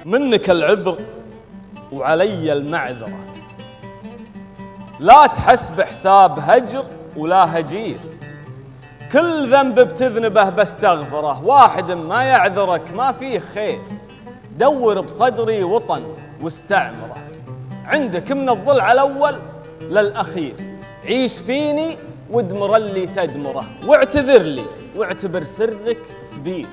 منك العذر وعلي المعذرة، لا تحسب حساب هجر ولا هجير، كل ذنب بتذنبه بستغفره، واحد ما يعذرك ما فيه خير، دور بصدري وطن واستعمره، عندك من الضلع الأول للأخير، عيش فيني وادمر اللي تدمره، واعتذر لي واعتبر سرك في بير،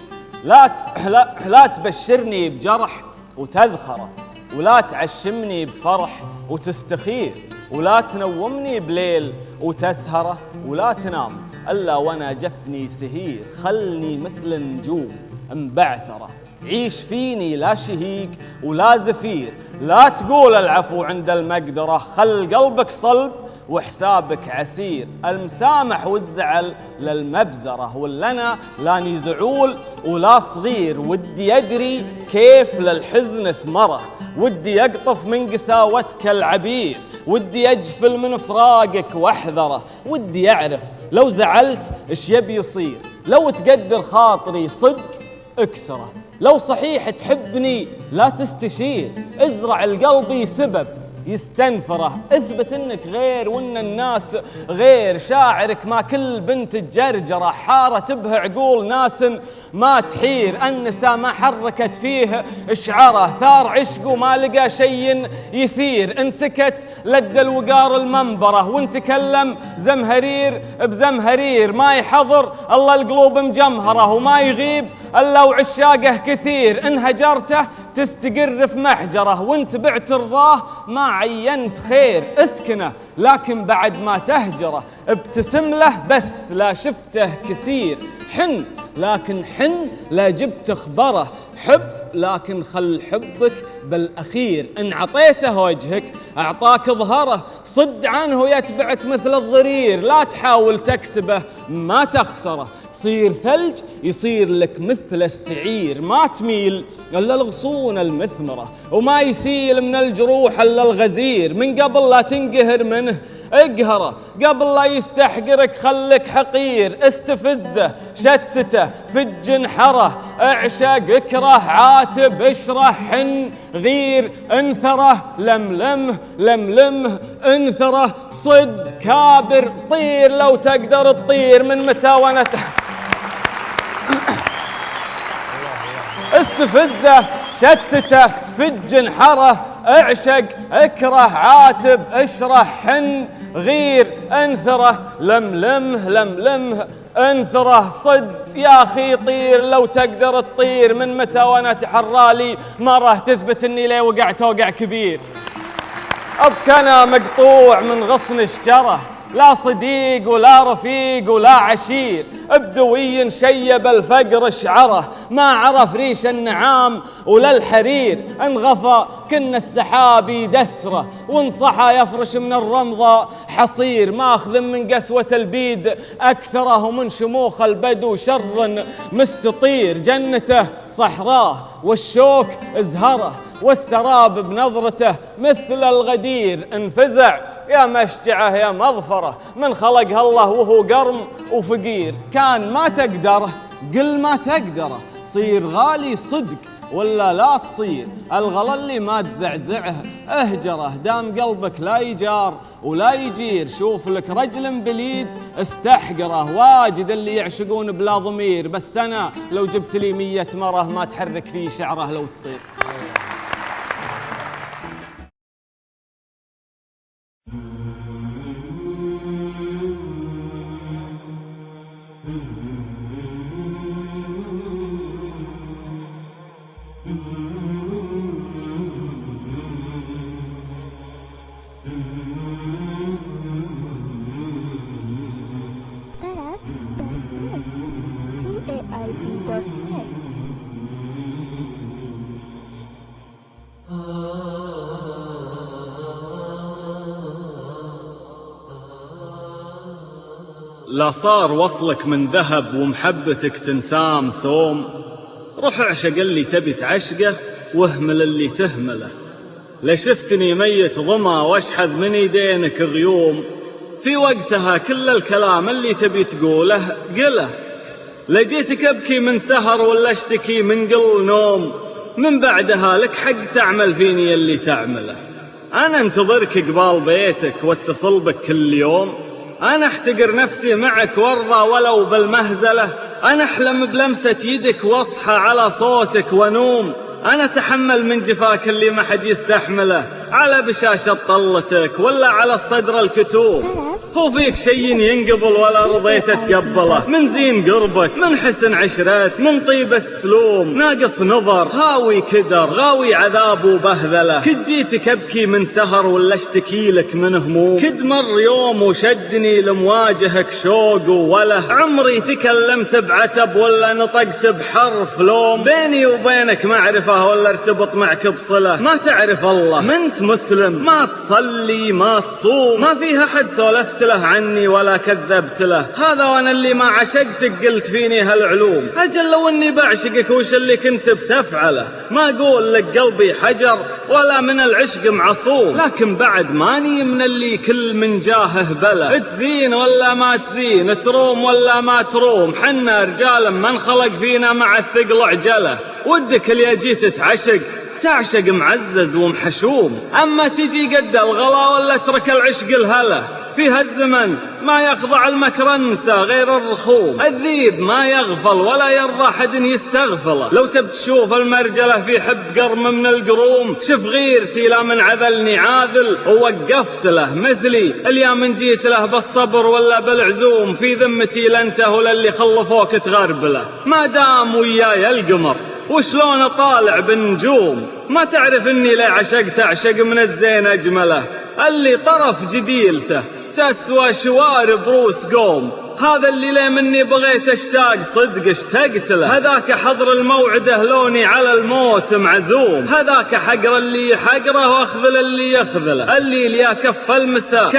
لا تبشرني بجرح وتذخره، ولا تعشمني بفرح وتستخير، ولا تنومني بليل وتسهره، ولا تنام إلا وأنا جفني سهير، خلني مثل النجوم مبعثرة، عيش فيني لا شهيق ولا زفير، لا تقول العفو عند المقدرة، خل قلبك صلب وحسابك عسير، المسامح والزعل للمبزرة، واللنا لاني زعول ولا صغير، ودي أدري كيف للحزن ثمره، ودي أقطف من قساوتك العبير، ودي أجفل من فراقك واحذره، ودي أعرف لو زعلت إيش يبي يصير، لو تقدر خاطري صدق اكسره، لو صحيح تحبني لا تستشير، ازرع القلب سبب يستنفره، اثبت انك غير وان الناس غير، شاعرك ما كل بنت الجرجرة، حارة تبه عقول ناس ما تحير، النساء ما حركت فيه اشعره، ثار عشقه ما لقى شيء يثير، انسكت لد الوقار المنبره، وان تكلم زمهرير بزمهرير، ما يحضر الله القلوب مجمهره، وما يغيب الا وعشاقه كثير، ان هجرته تستقر في محجره، وانت بعت رضاه ما عينت خير، اسكنه لكن بعد ما تهجره، ابتسم له بس لا شفته كثير، حن لكن حن لا جبت خبره، حب لكن خل حبك بالأخير، إن عطيته وجهك أعطاك ظهره، صد عنه يتبعك مثل الضرير، لا تحاول تكسبه ما تخسره، صير ثلج يصير لك مثل السعير، ما تميل إلا الغصون المثمرة، وما يسيل من الجروح إلا الغزير، من قبل لا تنقهر منه اقهره، قبل لا يستحقرك خلك حقير، استفزه شتته فج انحره، اعشق اكره عاتب اشره، حن غير انثره لملمه لملمه انثره، صد كابر طير لو تقدر تطير، من متى وانا استفزه شتته فج انحره، اعشق اكره عاتب اشره، حن غير انثره لملمه لملمه انثره، صد يا اخي طير لو تقدر تطير، من متى وانا تحرالي مره تثبت اني لي وقعت وقع كبير، ابكنا مقطوع من غصن شجره، لا صديق ولا رفيق ولا عشير، بدوي شيب الفقر شعره، ما عرف ريش النعام ولا الحرير، انغفى كن السحاب يدثره، وانصحى يفرش من الرمضة حصير، ماخذ من قسوة البيد أكثره، ومن شموخ البدو شر مستطير، جنته صحراه والشوك ازهره، والسراب بنظرته مثل الغدير، انفزع يا مشجعه يا مظفره، من خلقها الله وهو قرم وفقير، كان ما تقدره قل ما تقدره، صير غالي صدق ولا لا تصير، الغلا اللي ما تزعزعه اهجره، دام قلبك لا يجار ولا يجير، شوف لك رجل بليد استحقره، واجد اللي يعشقون بلا ضمير، بس انا لو جبت لي 100 مره ما تحرك فيه شعره لو تطير. لا صار وصلك من ذهب ومحبتك تنسام سوم، روح اعشق اللي تبي تعشقه واهمل اللي تهمله، لا شفتني ميت ظما واشحذ من يدينك غيوم، في وقتها كل الكلام اللي تبي تقوله قله، لا جيتك ابكي من سهر ولا اشتكي من قل نوم، من بعدها لك حق تعمل فيني اللي تعمله. أنا انتظرك قبال بيتك واتصل بك كل يوم، أنا احتقر نفسي معك وارضى ولو بالمهزلة، أنا أحلم بلمسة يدك واصحى على صوتك ونوم، أنا أتحمل من جفاك اللي ما حد يستحمله، على بشاشة طلتك ولا على الصدر الكتوم. هو فيك شي ينقبل ولا رضيت تقبله؟ من زين قربك، من حسن عشرات، من طيب السلوم، ناقص نظر، هاوي كدر، غاوي عذاب وبهذله. كد جيتك أبكي من سهر ولا اشتكي لك من هموم، كد مر يوم وشدني لمواجهك شوق ووله، عمري تكلمت بعتب ولا نطقت بحرف لوم، بيني وبينك معرفة ولا ارتبط معك بصلة، ما تعرف الله، ما انت مسلم، ما تصلي ما تصوم، ما فيها حد سولفت له عني ولا كذبت له، هذا وانا اللي ما عشقتك قلت فيني هالعلوم. أجل لو اني بعشقك وش اللي كنت بتفعله، ما اقول لك قلبي حجر ولا من العشق معصوم، لكن بعد ماني من اللي كل من جاهه بلا، تزين ولا ما تزين، تروم ولا ما تروم، حنا رجال ما انخلق فينا مع الثقل عجله، ودك اللي جيت تعشق معزز ومحشوم، أما تجي قد الغلا ولا ترك العشق الهله، في هالزمن ما يخضع المكرنسة غير الرخوم، الذيب ما يغفل ولا يرضى حد يستغفله، لو تب تشوف المرجلة في حب قرم من القروم، شف غيرتي لا من عذلني عاذل ووقفت له، مثلي اليوم من جيت له بالصبر ولا بالعزوم، في ذمتي لانته ولا اللي خلفوك تغربله، ما دام وياي القمر وشلون طالع بالنجوم، ما تعرف اني لا عشقت اعشق من الزين اجمله، اللي طرف جديلته تسوى شوارب روس قوم، هذا اللي لي مني بغيت اشتاق صدق اشتقت له، هذاك حضر الموعده لوني على الموت معزوم، هذاك حقر اللي يحقره واخذل اللي يخذله، اللي ليا كف المساء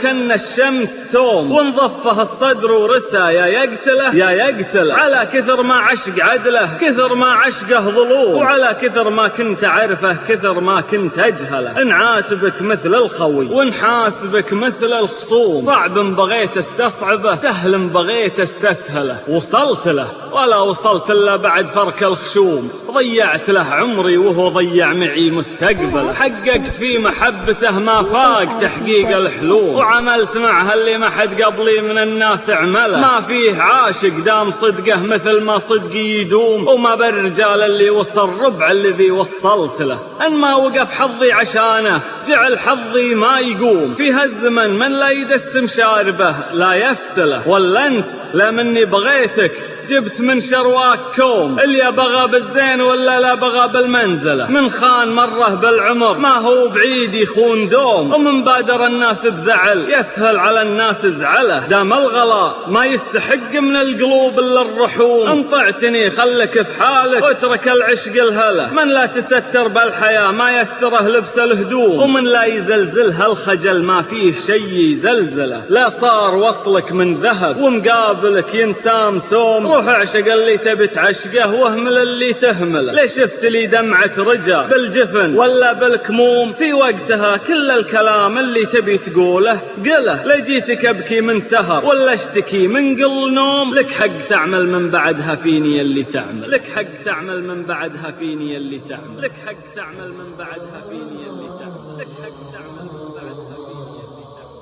كن الشمس توم، ونظفه الصدر ورسى يا يقتله، على كثر ما عشق عدله، كثر ما عشقه ظلوم، وعلى كثر ما كنت اعرفه كثر ما كنت اجهله، ان عاتبك مثل الخوي ونحاسبك مثل الخصوم، صعب بغيت استصعبه سهل بغيت استسهله، وصلت له ولا وصلت إلا بعد فرك الخشوم، ضيعت له عمري وهو ضيع معي مستقبل، حققت في محبته ما فاق تحقيق الحلوم، وعملت معها اللي ما حد قبلي من الناس عمله، ما فيه عاشق دام صدقه مثل ما صدقي يدوم، وما بالرجال اللي وصل ربع الذي وصلت له، ان ما وقف حظي عشانه جعل حظي ما يقوم، في هالزمن من لا يدسم شاربه لا يفتله، ولا انت لا مني بغيتك جبت من شرواك كوم، اللي بغى بالزين ولا لا بغى بالمنزلة، من خان مره بالعمر ما هو بعيد يخون دوم، ومن بادر الناس بزعل يسهل على الناس زعله، دام الغلا ما يستحق من القلوب الا الرحوم، انطعتني خلك في حالك واترك العشق الهله، من لا تستر بالحياة ما يستره لبس الهدوم، ومن لا يزلزلها الخجل ما فيه شي يزلزله، لا صار وصلك من ذهب ومقابلك ينسام سوم، روح اعشق اللي تبي تعشقه واهمل اللي تهمله، ليش شفت لي دمعة رجا بالجفن ولا بالكموم، في وقتها كل الكلام اللي تبي تقوله قله، لجيتك ابكي من سهر ولا اشتكي من قل نوم، لك حق تعمل من بعدها فيني اللي تعمل، لك حق تعمل من بعدها فيني اللي تعمل، لك حق تعمل من بعدها فيني اللي تعمل، لك حق تعمل من بعدها فيني اللي تعمل.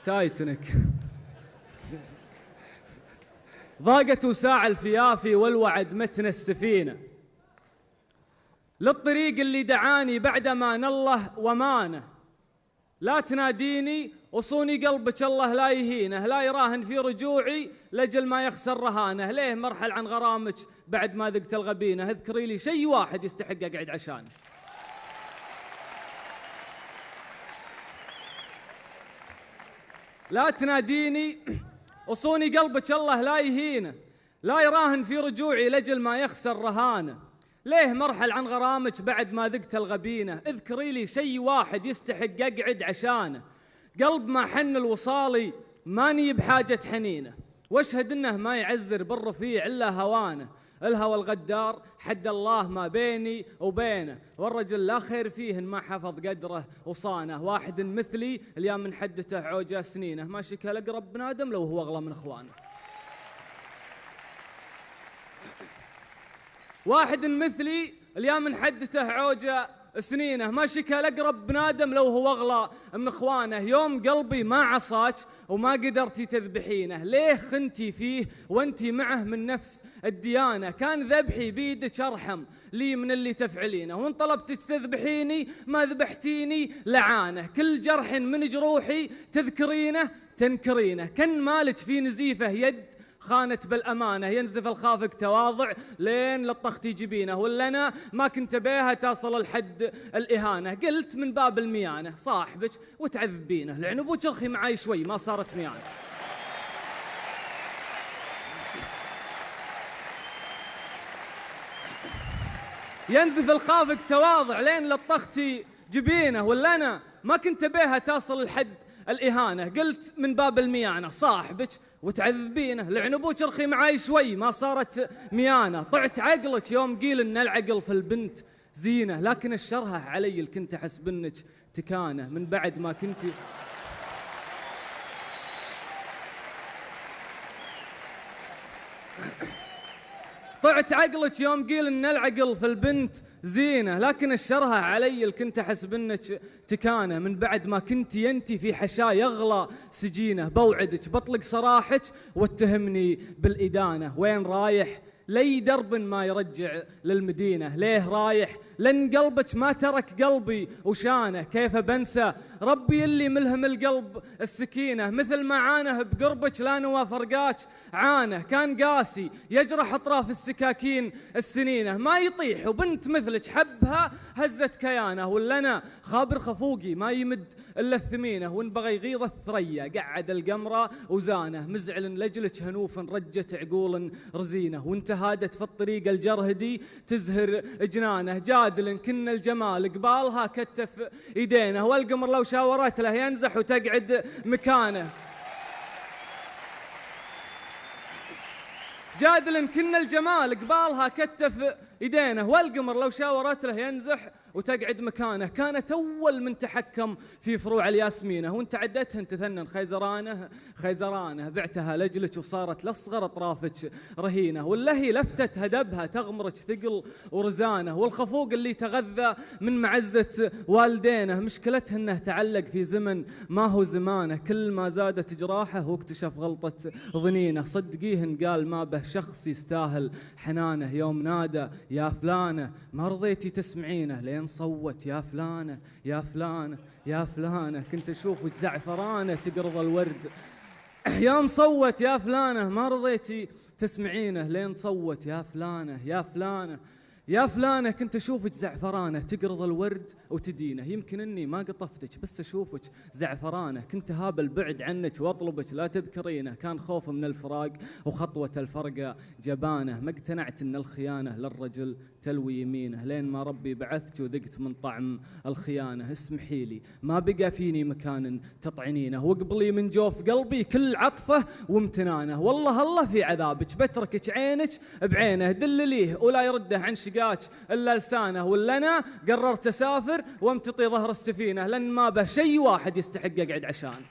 تايتنك ضاقت وساع الفيافي والوعد متن السفينة، للطريق اللي دعاني بعدما نله ومانه، لا تناديني وصوني قلبك الله لا يهينه، لا يراهن في رجوعي لجل ما يخسر رهانه. ليه مرحل عن غرامك بعد ما ذقت الغبينه؟ اذكري لي شيء واحد يستحق اقعد عشانه. لا تناديني وصوني قلبك الله لا يهينه، لا يراهن في رجوعي لجل ما يخسر رهانه. ليه مرحل عن غرامك بعد ما ذقت الغبينه؟ اذكري لي شيء واحد يستحق اقعد عشانه. قلب ما حن الوصالي ماني بحاجة حنينه، واشهد انه ما يعزر بالرفيع الا هوانه. الهوى الغدار حد الله ما بيني وبينه، والرجل لا خير فيه ما حفظ قدره وصانه. واحد مثلي اليوم من حدته عوجه سنينه، ما شكل اقرب بنادم لو هو اغلى من اخوانه. واحد مثلي اليوم من حدته عوجه سنينه، ما شكل اقرب بنادم لو هو اغلى من اخوانه. يوم قلبي ما عصاك وما قدرتي تذبحينه، ليه خنتي فيه وانتي معه من نفس الديانه؟ كان ذبحي بيدك ارحم لي من اللي تفعلينه، وان طلبتك تذبحيني ما ذبحتيني لعانه. كل جرح من جروحي تذكرينه تنكرينه، كان مالك في نزيفه يد خانت بالأمانة. ينزف الخافق تواضع لين لطختي جبينه، ولا أنا ما كنت بيها تصل الحد الإهانة. قلت من باب الميانة صاحبك وتعذبينه، لعن أبوك رخي معاي شوي ما صارت ميانة. ينزف الخافق تواضع لين لطختي جبينه، ولا أنا ما كنت بيها تصل الحد الإهانة. قلت من باب الميانة صاحبك وتعذبينه، لعن أبوك رخي معاي شوي ما صارت ميانة. طعت عقلك يوم قيل إن العقل في البنت زينة، لكن الشرها علي الكنت أحسب إنك تكانة من بعد ما كنت. طعت عقلك يوم قيل إن العقل في البنت زينة، لكن الشرها علي الكنت أحسب إنك تكانة من بعد ما كنت ينتي في حشا يغلى سجينه. بوعدك بطلق صراحك واتهمني بالإدانة. وين رايح؟ لي درب ما يرجع للمدينة. ليه رايح؟ لن قلبك ما ترك قلبي وشانه. كيف بنسى ربي اللي ملهم القلب السكينة؟ مثل ما عانه بقربك لا نوى فرقاك عانه. كان قاسي يجرح أطراف السكاكين السنينة، ما يطيح وبنت مثلك حبها هزت كيانه. ولا أنا خابر خفوقي ما يمد إلا الثمينة، وإن بغى يغيظ الثريا قعد القمرة وزانه. مزعل لجلك هنوف رجت عقول رزينة، وانت هادت في الطريق الجرهدي تزهر جنانه. جادل كن الجمال قبالها كتف ايدينه، والقمر لو شاورت له ينزح وتقعد مكانه. جادل كن الجمال قبالها كتف ايدينه، والقمر لو شاورت له ينزح وتقعد مكانه. كانت أول من تحكم في فروع الياسمينة، وانت عدتها تثنن خيزرانه. بعتها لجلك وصارت لأصغر أطرافك رهينة، واللهي لفتت هدبها تغمرك ثقل ورزانه. والخفوق اللي تغذى من معزة والدينه مشكلتها انه تعلق في زمن ما هو زمانه. كل ما زادت جراحه واكتشف غلطة ظنينه. صدقيهن قال ما به شخص يستاهل حنانه. يوم نادى يا فلانة ما رضيتي تسمعينه، لين صوت يا فلانة يا فلانة يا فلانة كنت أشوفك زعفرانة تقرض الورد. يوم صوت يا فلانة ما رضيتي تسمعينه، لين صوت يا فلانة يا فلانة يا فلانة كنت أشوفك زعفرانة تقرض الورد وتدينه. يمكن أني ما قطفتك بس أشوفك زعفرانة، كنت هاب البعد عنك وأطلبك لا تذكرينه. كان خوف من الفراق وخطوة الفرقة جبانه، ما اقتنعت أن الخيانة للرجل تلوي يمينه. لين ما ربي بعثك وذقت من طعم الخيانة. اسمحي لي ما بقى فيني مكان تطعنينه، واقبلي من جوف قلبي كل عطفة وامتنانه. والله الله في عذابك بتركك عينك بعينه، دلليه ولا يرده عن شقاك إلا لسانه. ولا أنا قررت أسافر وامتطي ظهر السفينة، لأن ما به شيء واحد يستحق أقعد عشان.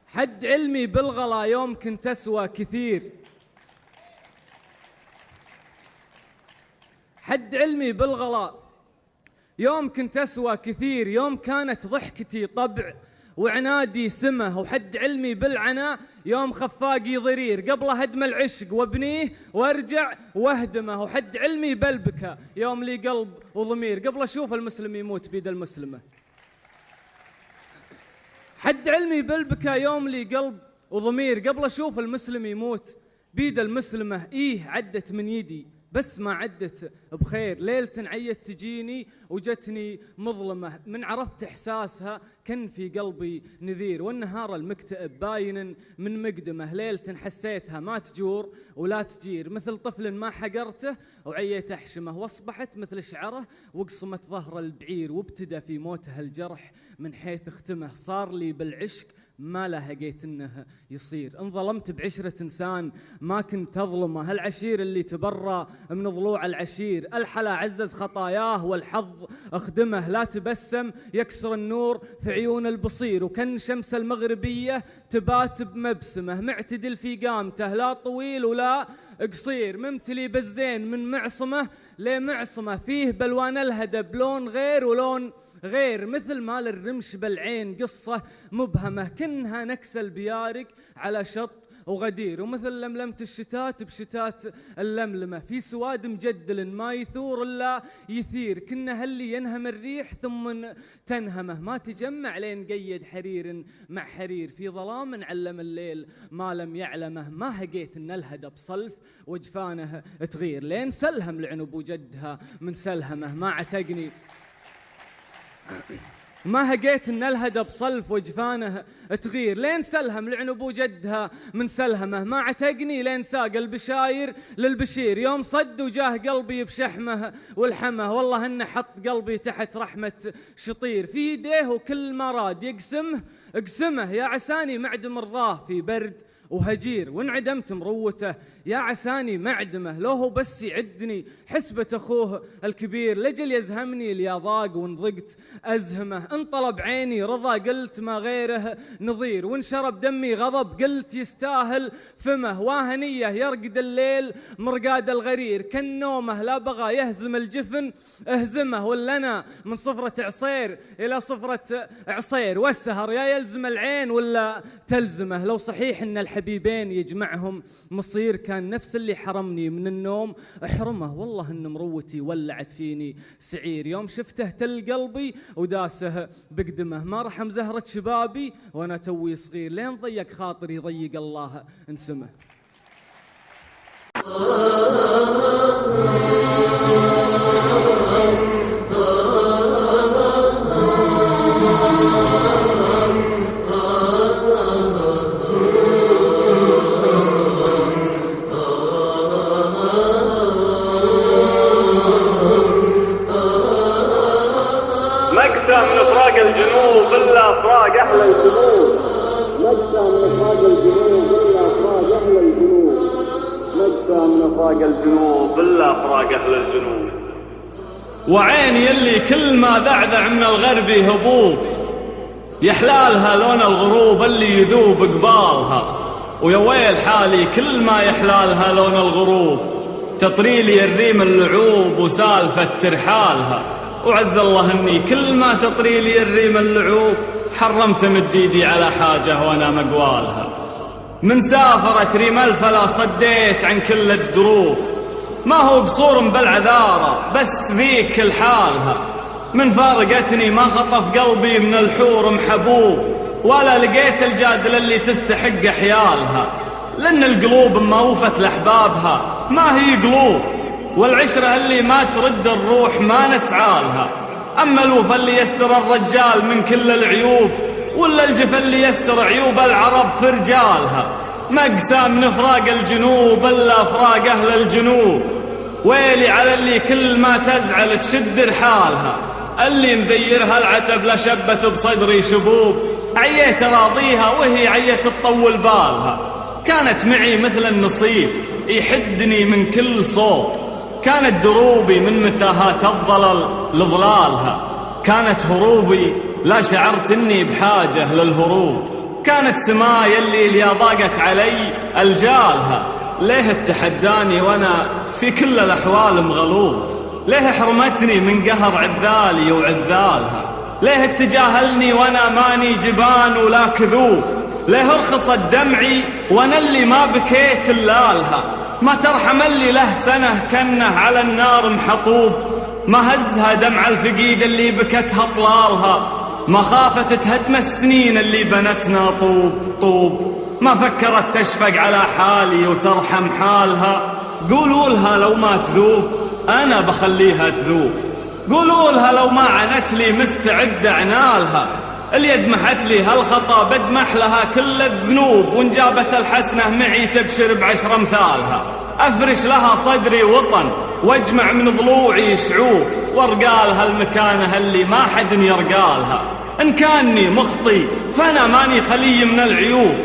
حد علمي بالغلا يوم كنت أسوى كثير، حد علمي بالغلا يوم كنت أسوى كثير. يوم كانت ضحكتي طبع وعنادي سمه، وحد علمي بالعنا يوم خفاقي ضرير، قبله هدم العشق وابنيه وارجع واهدمه، وحد علمي بلبكه يوم لي قلب وضمير، قبل اشوف المسلم يموت بيد المسلمه. حد علمي بلبكه يوم لي قلب وضمير، قبل اشوف المسلم يموت بيد المسلمه. عدت من يدي بس ما عدت بخير، ليلة عيت تجيني وجتني مظلمة، من عرفت إحساسها كان في قلبي نذير، والنهار المكتئب باين من مقدمه، ليلة حسيتها ما تجور ولا تجير، مثل طفل ما حقرته وعيت أحشمه، واصبحت مثل شعره وقصمت ظهر البعير، وابتدى في موته الجرح من حيث اختمه، صار لي بالعشق ما لهقيت انه يصير، انظلمت بعشرة انسان ما كنت اظلمه، هالعشير اللي تبرى من ضلوع العشير، الحلا عزز خطاياه والحظ اخدمه، لا تبسم يكسر النور في عيون البصير، وكان شمس المغربية تبات بمبسمه، معتدل في قامته لا طويل ولا قصير، ممتلي بالزين من معصمه لمعصمه، فيه بلوان الهدب لون غير ولون غير، مثل ما للرمش بالعين قصة مبهمة، كنها نكس البيارق على شط وغدير، ومثل لملمة الشتات بشتات اللملمة، في سواد مجدل ما يثور إلا يثير، كنا هاللي ينهم الريح ثم تنهمه، ما تجمع لين قيد حرير مع حرير، في ظلام علم الليل ما لم يعلمه، ما هقيت ان الهدى بصلف وجفانه تغير، لين سلهم لعنب وجدها من سلهمه، ما عتقني ما هقيت ان الهدى بصلف وجفانه تغير، لين سلهم لعنب وجدها من سلهمه، ما عتقني لين ساق البشاير للبشير، يوم صد وجاه قلبي بشحمه والحمه، والله انه حط قلبي تحت رحمة شطير، في يديه وكل ما راد اقسمه، يا عساني معدم رضاه في برد وهجير، وانعدمت مروته يا عساني معدمه، لو هو بس يعدني حسبة أخوه الكبير، لجل يزهمني ليضاق وانضقت أزهمه، انطلب عيني رضا قلت ما غيره نظير، وانشرب دمي غضب قلت يستاهل فمه، واهنية يرقد الليل مرقاد الغرير، كان نومه لا بغى يهزم الجفن اهزمه، ولا أنا من صفرة عصير إلى صفرة عصير، والسهر يا يلزم العين ولا تلزمه، لو صحيح إن الحبيبين يجمعهم مصير، كان نفس اللي حرمني من النوم احرمه، والله ان مروتي ولعت فيني سعير، يوم شفته تل قلبي وداسه بقدمه، ما رحم زهرة شبابي وانا توي صغير، لين ضيق خاطري ضيق الله انسمه. من فراق الجنوب إلا فراق أهل الجنوب، نجسى من فراق الجنوب إلا فراق أهل الجنوب، نجسى من فراق الجنوب إلا فراق أهل الجنوب، وعيني اللي كل ما ذعذع من الغرب هبوب، يحلالها لون الغروب اللي يذوب قبالها، ويا ويل حالي كل ما يحلالها لون الغروب، تطريلي الريم اللعوب وسالفة ترحالها، وعز الله اني كل ما تطري لي الريم اللعوب حرمت مد ايدي على حاجه وانا مقوالها، من سافرت ريم الفلا صديت عن كل الدروب، ما هو قصور بالعذاره بس ذيك الحالها، من فارقتني ما خطف قلبي من الحور محبوب، ولا لقيت الجادل اللي تستحق حيالها، لان القلوب ما وفت لاحبابها ما هي قلوب، والعشرة اللي ما ترد الروح ما نسعالها، أما الوفا اللي يستر الرجال من كل العيوب، ولا الجفا اللي يستر عيوب العرب في رجالها، مقسى من فراق الجنوب إلا فراق أهل الجنوب، ويلي على اللي كل ما تزعل تشد رحالها، اللي مذيرها العتب لشبت بصدري شبوب، عييت راضيها وهي عيت تطول بالها، كانت معي مثل النصيب يحدني من كل صوب، كانت دروبي من متاهات الضلل لضلالها، كانت هروبي لا شعرت اني بحاجة للهروب، كانت سماي اللي ضاقت علي الجالها، ليه اتحداني وانا في كل الاحوال مغلوب، ليه حرمتني من قهر عذالي وعذالها، ليه تجاهلني وانا ماني جبان ولا كذوب؟ ليه رخصت دمعي وانا اللي ما بكيت الا لها؟ ما ترحم اللي له سنة كنه على النار محطوب، ما هزها دمع الفقيد اللي بكتها طلالها، ما خافت تهدم السنين اللي بنتنا طوب طوب، ما فكرت تشفق على حالي وترحم حالها. قولوا لها لو ما تذوب أنا بخليها تذوب، قولوا لها لو ما عنت لي مستعد عنالها. اليد محت لي هالخطا بدمح لها كل الذنوب، وإن جابت الحسنة معي تبشر ب10 أمثالها. أفرش لها صدري وطن واجمع من ضلوعي شعوب، وارقالها المكانة اللي ما حد يرقالها. إن كاني مخطي فأنا ماني خلي من العيوب،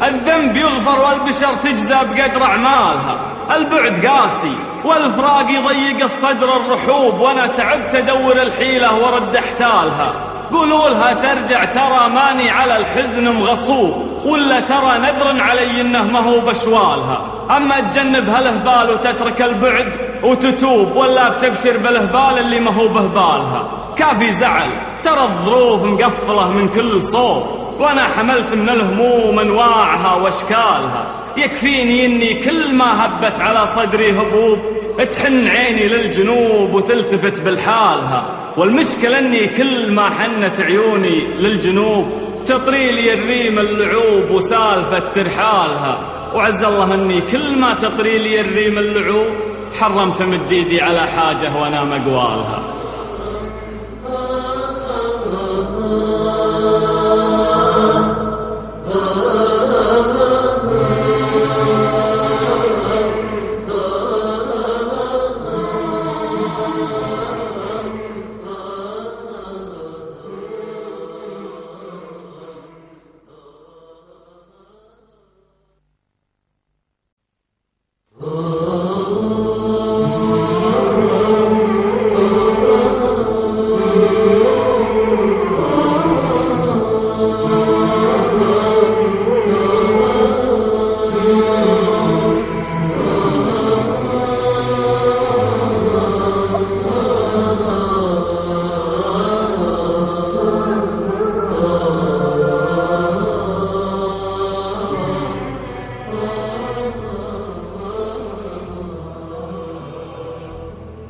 الذنب يغفر والبشر تجزى بقدر أعمالها. البعد قاسي والفراق يضيق الصدر الرحوب، وأنا تعبت أدور الحيلة ورد احتالها. قولوا لها ترجع ترى ماني على الحزن مغصوب، ولا ترى نذر علي إنه ما هو بشوالها. أما تجنب هالهبال وتترك البعد وتتوب، ولا بتبشر بالهبال اللي ما هو بهبالها. كافي زعل ترى الظروف مقفلة من كل صوب، وأنا حملت من الهموم أنواعها وأشكالها. يكفيني إني كل ما هبت على صدري هبوب تحن عيني للجنوب وتلتفت بالحالها. والمشكلة إني كل ما حنت عيوني للجنوب تطري لي الريم اللعوب وسالفة ترحالها. وعز الله إني كل ما تطري لي الريم اللعوب حرمت مد ايدي على حاجة وأنا مقوالها.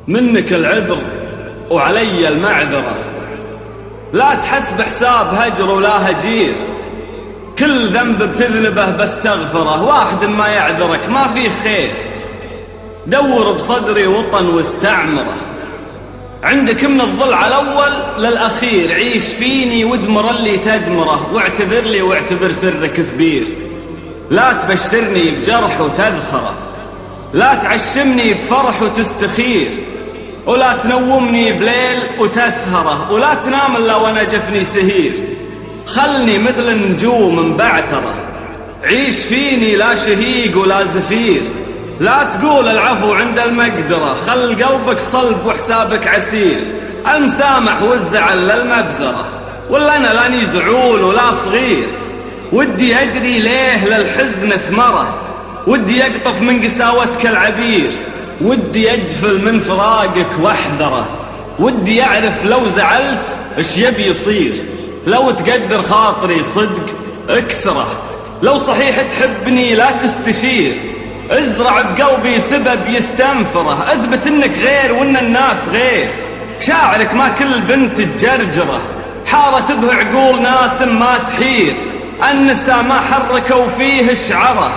منك العذر وعلي المعذرة، لا تحسب حساب هجر ولا هجير، كل ذنب بتذنبه بستغفره، واحد ما يعذرك ما فيه خير. دور بصدري وطن واستعمره، عندك من الضلع الأول للأخير، عيش فيني وادمر اللي تدمره، واعتذر لي واعتبر سرك كبير. لا تبشرني بجرح وتذخره، لا تعشمني بفرح وتستخير، ولا تنومني بليل وتسهره، ولا تنام إلا وانا جفني سهير. خلني مثل النجوم مبعثرة، عيش فيني لا شهيق ولا زفير. لا تقول العفو عند المقدرة، خل قلبك صلب وحسابك عسير. المسامح والزعل للمبزرة، ولا أنا لاني زعول ولا صغير. ودي أدري ليه للحزن ثمره، ودي يقطف من قساوتك العبير، ودي أجفل من فراقك واحذره، ودي أعرف لو زعلت إيش يبي يصير. لو تقدر خاطري صدق اكسره، لو صحيح تحبني لا تستشير. ازرع بقلبي سبب يستنفره، اثبت انك غير وان الناس غير. شاعرك ما كل بنت تجرجره، حارت به عقول ناس ما تحير. النساء ما حركوا فيه شعره،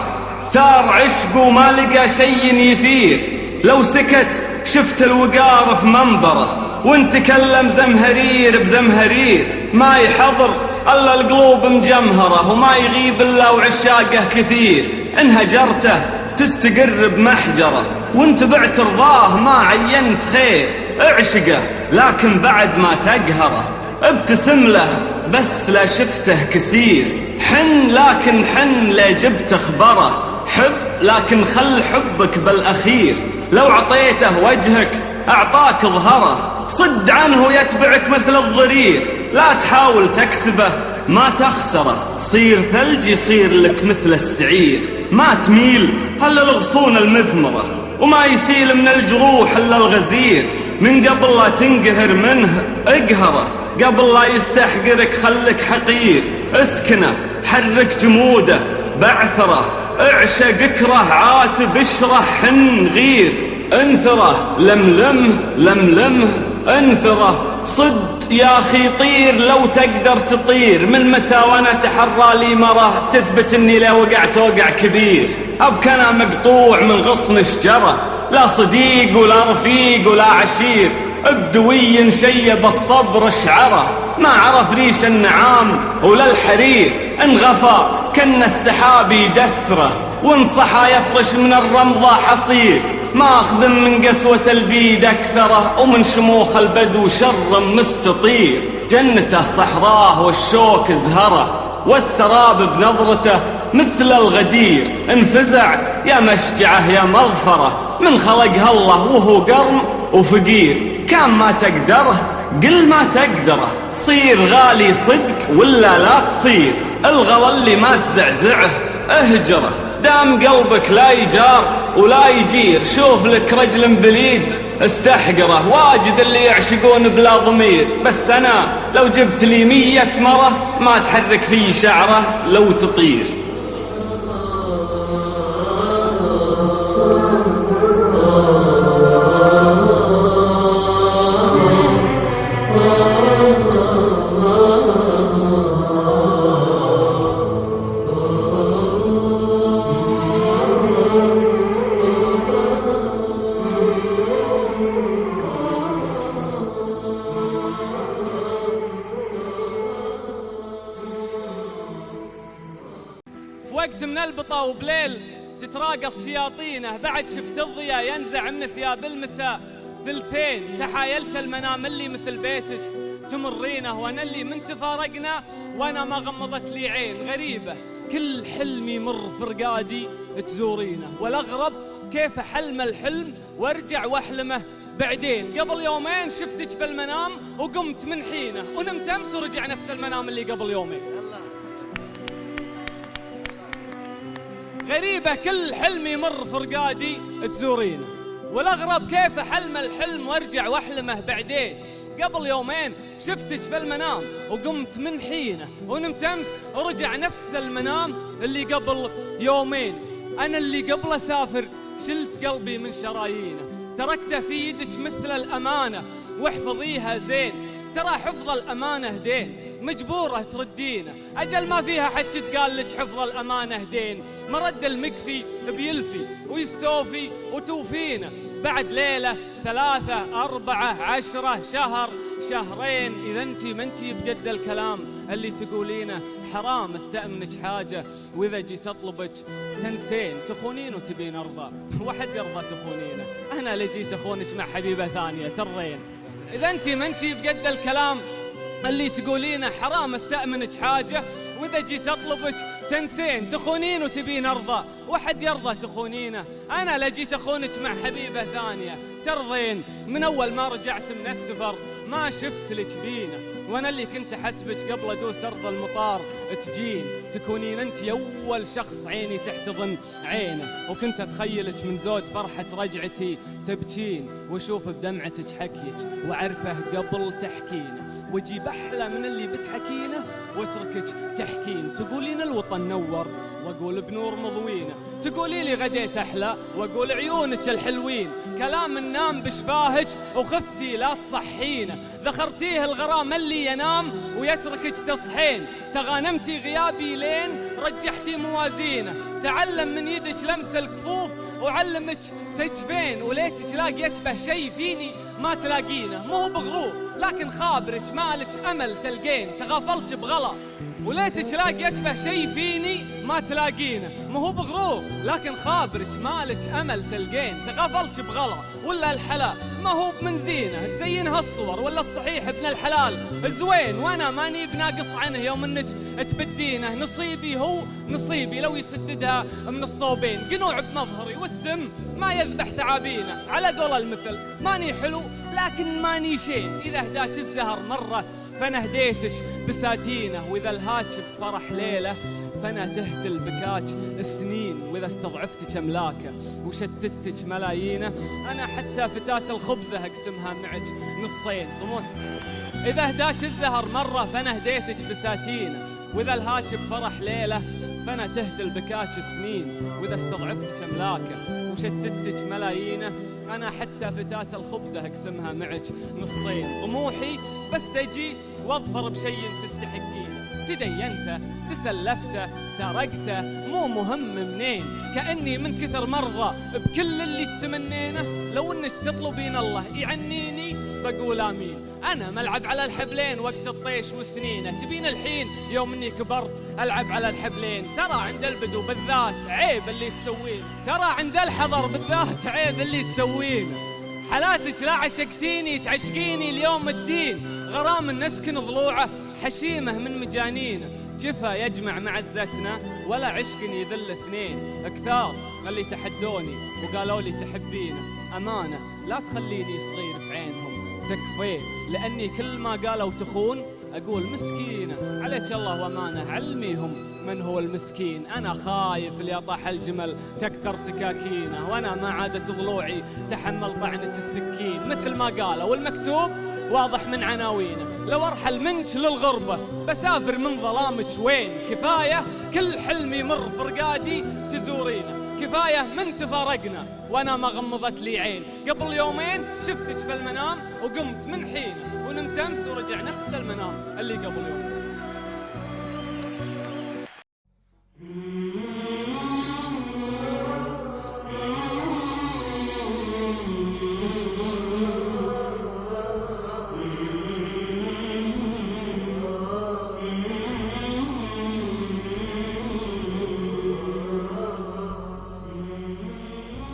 ثار عشق وما لقى شي يثير. لو سكت شفت الوقار في منبره، وان تكلم زمهرير بزمهرير. ما يحضر الا القلوب مجمهره، وما يغيب الا وعشاقه كثير. ان هجرته تستقر بمحجره، وانت بعت رضاه ما عينت خير. اعشقه لكن بعد ما تقهره، ابتسم له بس لا شفته كثير. حن لكن حن لا جبت خبره، حب لكن خل حبك بالأخير. لو عطيته وجهك أعطاك ظهره، صد عنه يتبعك مثل الضرير. لا تحاول تكسبه ما تخسره، صير ثلج يصير لك مثل السعير. ما تميل هلا الغصون المثمرة، وما يسيل من الجروح إلا الغزير. من قبل لا تنقهر منه اقهره، قبل لا يستحقرك خلك حقير. اسكنه حرك جموده بعثره، اعشق اكره عاتب اشرح حن غير. انثره لملمه لملمه انثره، صد يا أخي طير لو تقدر تطير. من متى وانا تحرى لي مرة تثبت اني لو وقعت وقع كبير. ابك انا مقطوع من غصن شجرة، لا صديق ولا رفيق ولا عشير. بدوي شيب الصبر شعره، ما عرف ريش النعام ولا الحرير. انغفى كن السحاب يدثره، وانصحى يفرش من الرمضة حصير. ما أخذ من قسوة البيد أكثره، ومن شموخ البدو شر مستطير. جنته صحراه والشوك زهره، والسراب بنظرته مثل الغدير. انفزع يا مشجعه يا مغفرة، من خلقها الله وهو قرم وفقير. كان ما تقدره قل ما تقدره، صير غالي صدق ولا لا تصير. الغلا اللي ما تزعزعه اهجره، دام قلبك لا يجار ولا يجير. شوف لك رجل بليد استحقره، واجد اللي يعشقون بلا ضمير. بس أنا لو جبت لي 100 مرة ما تحرك في شعره لو تطير. وقت من البطة وبليل تتراقص شياطينه، بعد شفت الضياء ينزع من ثياب المساء ثلثين. تحايلت المنام اللي مثل بيتك تمرينه، وانا اللي من تفارقنا وانا ما غمضت لي عين. غريبة كل حلم يمر فرقادي تزورينه، والاغرب كيف حلم الحلم وارجع واحلمه بعدين. قبل يومين شفتك في المنام وقمت من حينه، ونمت امس ورجع نفس المنام اللي قبل يومين. غريبة كل حلم يمر فرقادي تزورينه، والأغرب كيف حلم الحلم وارجع واحلمه بعدين. قبل يومين شفتك في المنام وقمت من حينه، ونمت أمس ورجع نفس المنام اللي قبل يومين. أنا اللي قبل أسافر شلت قلبي من شرايينه، تركته في يدك مثل الأمانة واحفظيها زين. ترى حفظ الأمانة دين مجبورة تردينه، أجل ما فيها حكي تقال لك حفظ الأمانة دين. مرد المكفي بيلفي ويستوفي وتوفينا، بعد ليلة 3 4 10 شهر شهرين. إذا انتي ما انتي بقد الكلام اللي تقولينه، حرام استأمنك حاجة وإذا جيت أطلبك تنسين. تخونين وتبين أرضى، واحد يرضى تخونينه. أنا اللي جيت أخونك مع حبيبة ثانية ترضين. إذا انتي ما انتي بقد الكلام اللي تقولينه، حرام استأمنك حاجة وإذا جيت أطلبك تنسين. تخونين وتبين أرضى، واحد يرضى تخونينه. أنا لا جيت أخونك مع حبيبة ثانية ترضين. من أول ما رجعت من السفر ما شفت لك بينه، وأنا اللي كنت أحسبك قبل أدوس أرض المطار تجين. تكونين أنت أول شخص عيني تحتضن عينه، وكنت أتخيلك من زود فرحة رجعتي تبكين، وأشوف بدمعتك حكيك وأعرفه قبل تحكينه. واجيب أحلى من اللي بتحكينه واتركك تحكين. تقولين الوطن نور واقول بنور مضوينه، تقولي لي غديت أحلى واقول عيونك الحلوين. كلام النام بشفاهك وخفتي لا تصحينه، ذخرتيه الغرام اللي ينام ويتركك تصحين. تغانمتي غيابي لين رجحتي موازينه، تعلم من يدك لمس الكفوف وعلمك تجفين. وليتك لاقيت به شي فيني ما تلاقينه، مو بغرور لكن خابرك مالك أمل تلقين. تغافلت بغلا وليتك لاقيت به شي فيني ما تلاقينه، مو بغرور لكن خابرك مالك أمل تلقين. تغافلت بغلا ولا الحلا ما هو من زينه، تزينها الصور ولا الصحيح ابن الحلال زوين. وانا ماني بناقص عنه يوم انك تبدينه، نصيبي هو نصيبي لو يسددها من الصوبين. قنوع بمظهري والسم ما يذبح ثعابينه، على قول المثل ماني حلو لكن ماني شين. إذا هداك الزهر مرة فأنا هديتك بساتينه، وإذا الهاك بفرح ليلة فأنا تهتل بكاك السنين. وإذا استضعفتك أملاكه وشتتك ملايينه، أنا حتى فتاة الخبزة أقسمها معك نصين. طموح إذا هداك الزهر مرة فأنا هديتك بساتينه، وإذا الهاك بفرح ليلة فأنا تهتل بكاك سنين، وإذا استضعفتك أملاكه وشتتك ملايينه أنا حتى فتاة الخبزة أقسمها معك نصين. طموحي بس أجي واظفر بشي تستحقينه، تدينته تسلفته سرقته مو مهم منين، كأني من كثر مرضى بكل اللي تمنينه. لو انك تطلبين الله يعنيني بقول امين. انا ملعب على الحبلين وقت الطيش وسنينه، تبين الحين يوم اني كبرت العب على الحبلين. ترى عند البدو بالذات عيب اللي تسوينه، ترى عند الحضر بالذات عيب اللي تسوينه. حالاتك لا عشقتيني تعشقيني اليوم الدين، غرام نسكن ضلوعه حشيمه من مجانينه. جفا يجمع معزتنا ولا عشق يذل اثنين، كثار اللي تحدوني وقالوا لي تحبينه. أمانة لا تخليني صغير في عينهم تكفين، لأني كل ما قالوا تخون أقول مسكينة. عليك الله وأمانة علميهم من هو المسكين. أنا خايف اللي طاح الجمل تكثر سكاكينه، وأنا ما عادت ضلوعي تحمل طعنة السكين. مثل ما قالوا والمكتوب واضح من عناوينه، لو ارحل منك للغربة بسافر من ظلامك وين. كفاية كل حلم يمر فرقادي تزورينه، كفاية من تفارقنا وانا ما غمضت لي عين. قبل يومين شفتك في المنام وقمت من حينه، ونمت امس ورجع نفس المنام اللي قبل يوم.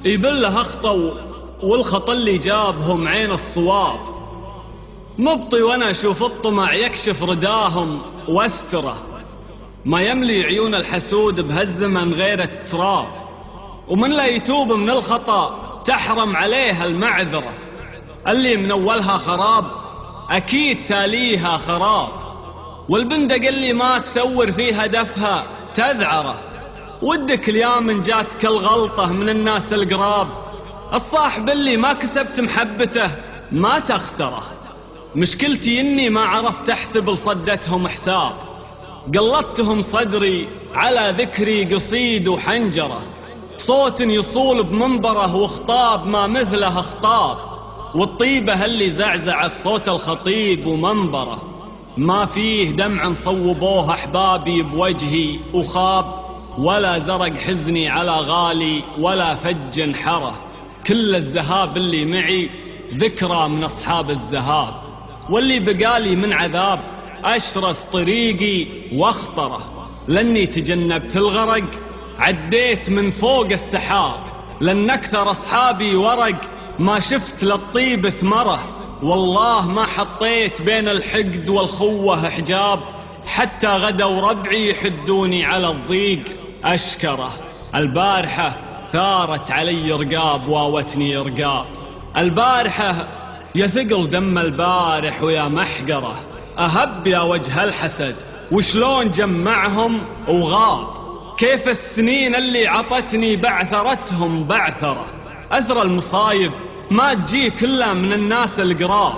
يبله أخطوا والخط اللي جابهم عين الصواب، مبطي وأنا أشوف الطمع يكشف رداهم واستره. ما يملي عيون الحسود بهالزمن غير التراب، ومن لا يتوب من الخطأ تحرم عليها المعذرة. اللي من أولها خراب أكيد تاليها خراب، والبندق اللي ما تثور فيها دفها تذعره. ودك اليوم جاتك الغلطة من الناس القراب، الصاحب اللي ما كسبت محبته ما تخسره. مشكلتي اني ما عرفت احسب لصدتهم حساب، قلدتهم صدري على ذكري قصيد وحنجرة. صوت يصول بمنبره وخطاب ما مثله خطاب، والطيبة اللي زعزعت صوت الخطيب ومنبره. ما فيه دمع صوبوه احبابي بوجهي وخاب، ولا زرق حزني على غالي ولا فج انحره. كل الزهاب اللي معي ذكرى من أصحاب الزهاب، واللي بقالي من عذاب أشرس طريقي واخطره. لاني تجنبت الغرق عديت من فوق السحاب، لأن أكثر أصحابي ورق ما شفت للطيب ثمره. والله ما حطيت بين الحقد والخوة حجاب، حتى غدوا ربعي يحدوني على الضيق أشكره. البارحة ثارت علي رقاب واوتني رقاب، البارحة يا ثقل دم البارح ويا محقره. أهب يا وجه الحسد وشلون جمعهم وغاب، كيف السنين اللي عطتني بعثرتهم بعثرة. أثر المصايب ما تجي كلها من الناس القراب،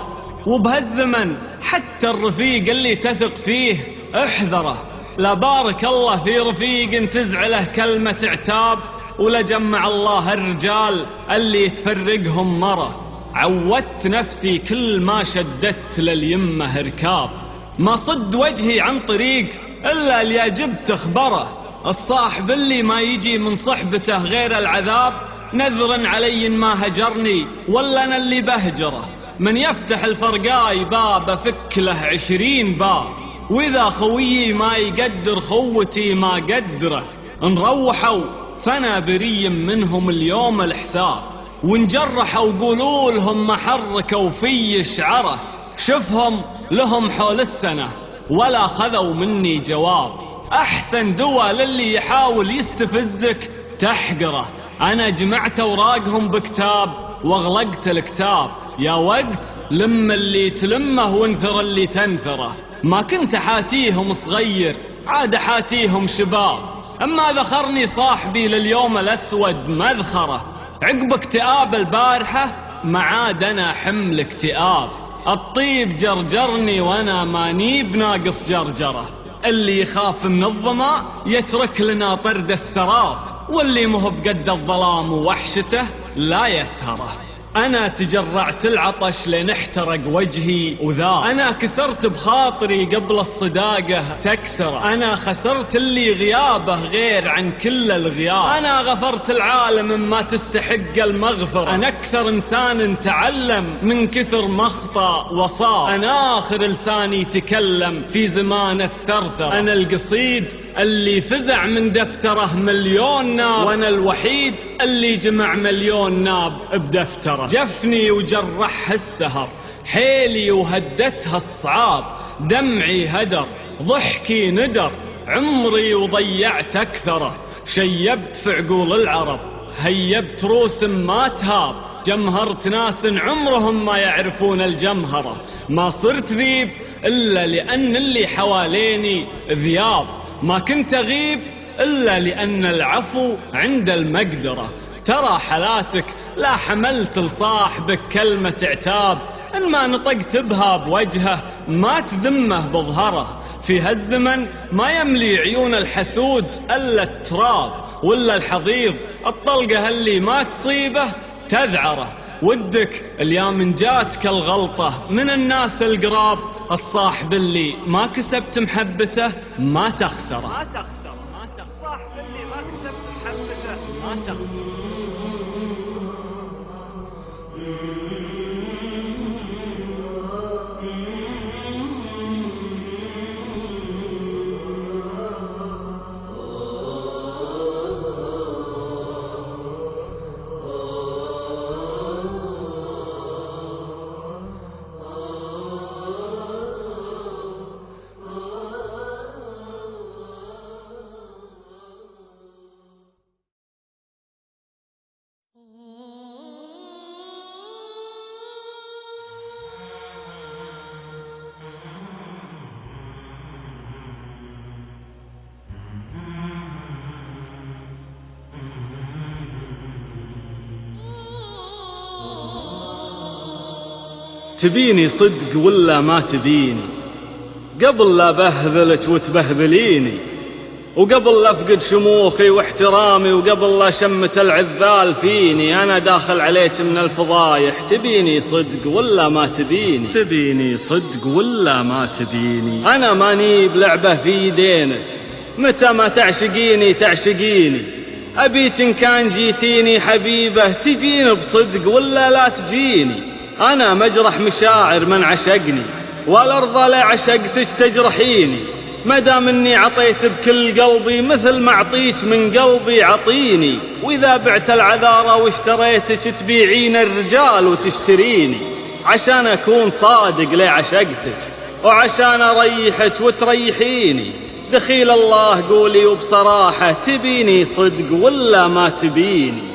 وبهالزمن حتى الرفيق اللي تثق فيه احذره. لا بارك الله في رفيق تزعله كلمة عتاب، ولا جمع الله الرجال اللي تفرقهم مرة. عودت نفسي كل ما شدت لليمة ركاب، ما صد وجهي عن طريق إلا اللي أجبت خبره. الصاحب اللي ما يجي من صحبته غير العذاب، نذر علي ما هجرني ولا أنا اللي بهجره. من يفتح الفرقاي باب أفك له 20 باب، وإذا خويي ما يقدر خوتي ما قدره. نروحوا فأنا بري منهم اليوم الحساب، ونجرحوا قولوا لهم ما حركوا في شعره. شفهم لهم حول السنة ولا خذوا مني جواب، أحسن دوا للي يحاول يستفزك تحقره. أنا جمعت أوراقهم بكتاب واغلقت الكتاب، يا وقت لم اللي تلمه وانثر اللي تنثره. ما كنت حاتيهم صغير عاد حاتيهم شباب، أما ذخرني صاحبي لليوم الأسود مذخرة. عقب اكتئاب البارحة ما عاد أنا حمل اكتئاب، الطيب جرجرني وانا ماني بناقص جرجره. اللي يخاف من الظما يترك لنا طرد السراب، واللي مهب قد الظلام ووحشته لا يسهره. أنا تجرعت العطش لين احترق وجهي وذا، أنا كسرت بخاطري قبل الصداقة تكسره. أنا خسرت اللي غيابه غير عن كل الغياب، أنا غفرت العالم ما تستحق المغفرة. أنا أكثر إنسان تعلم من كثر مخطأ وصاب، أنا آخر لساني تكلم في زمان الثرثرة. أنا القصيد اللي فزع من دفتره مليون ناب، وأنا الوحيد اللي جمع مليون ناب بدفتره. جفني وجرح السهر حيلي وهدتها الصعاب، دمعي هدر ضحكي ندر عمري وضيعت أكثره. شيبت في عقول العرب هيبت روس ما تهاب، جمهرت ناس عمرهم ما يعرفون الجمهرة. ما صرت ذيب إلا لأن اللي حواليني ذياب، ما كنت أغيب إلا لأن العفو عند المقدرة. ترى حالاتك لا حملت لصاحبك كلمة عتاب، إن ما نطقت بها بوجهه ما تذمه بظهره. في هالزمن ما يملي عيون الحسود إلا التراب، ولا الحضيض الطلقة اللي ما تصيبه تذعره. ودك اليوم جاتك الغلطة من الناس القراب، الصاحب اللي ما كسبت محبته ما تخسره. الصاحب اللي ما كسبت محبته ما تخسره. تبيني صدق ولا ما تبيني؟ قبل لا بهذلك وتبهذليني، وقبل لا افقد شموخي واحترامي، وقبل لا شمت العذال فيني، انا داخل عليك من الفضايح. تبيني صدق ولا ما تبيني؟ تبيني صدق ولا ما تبيني؟ انا ماني بلعبه في يدينك، متى ما تعشقيني تعشقيني. ابيك ان كان جيتيني حبيبه تجيني بصدق ولا لا تجيني. أنا مجرح مشاعر من عشقني، والأرض لا عشقتك تجرحيني. مدام اني عطيت بكل قلبي مثل ما اعطيك من قلبي عطيني. واذا بعت العذارى واشتريتك تبيعين الرجال وتشتريني. عشان اكون صادق لي عشقتك، وعشان اريحك وتريحيني. دخيل الله قولي وبصراحة، تبيني صدق ولا ما تبيني؟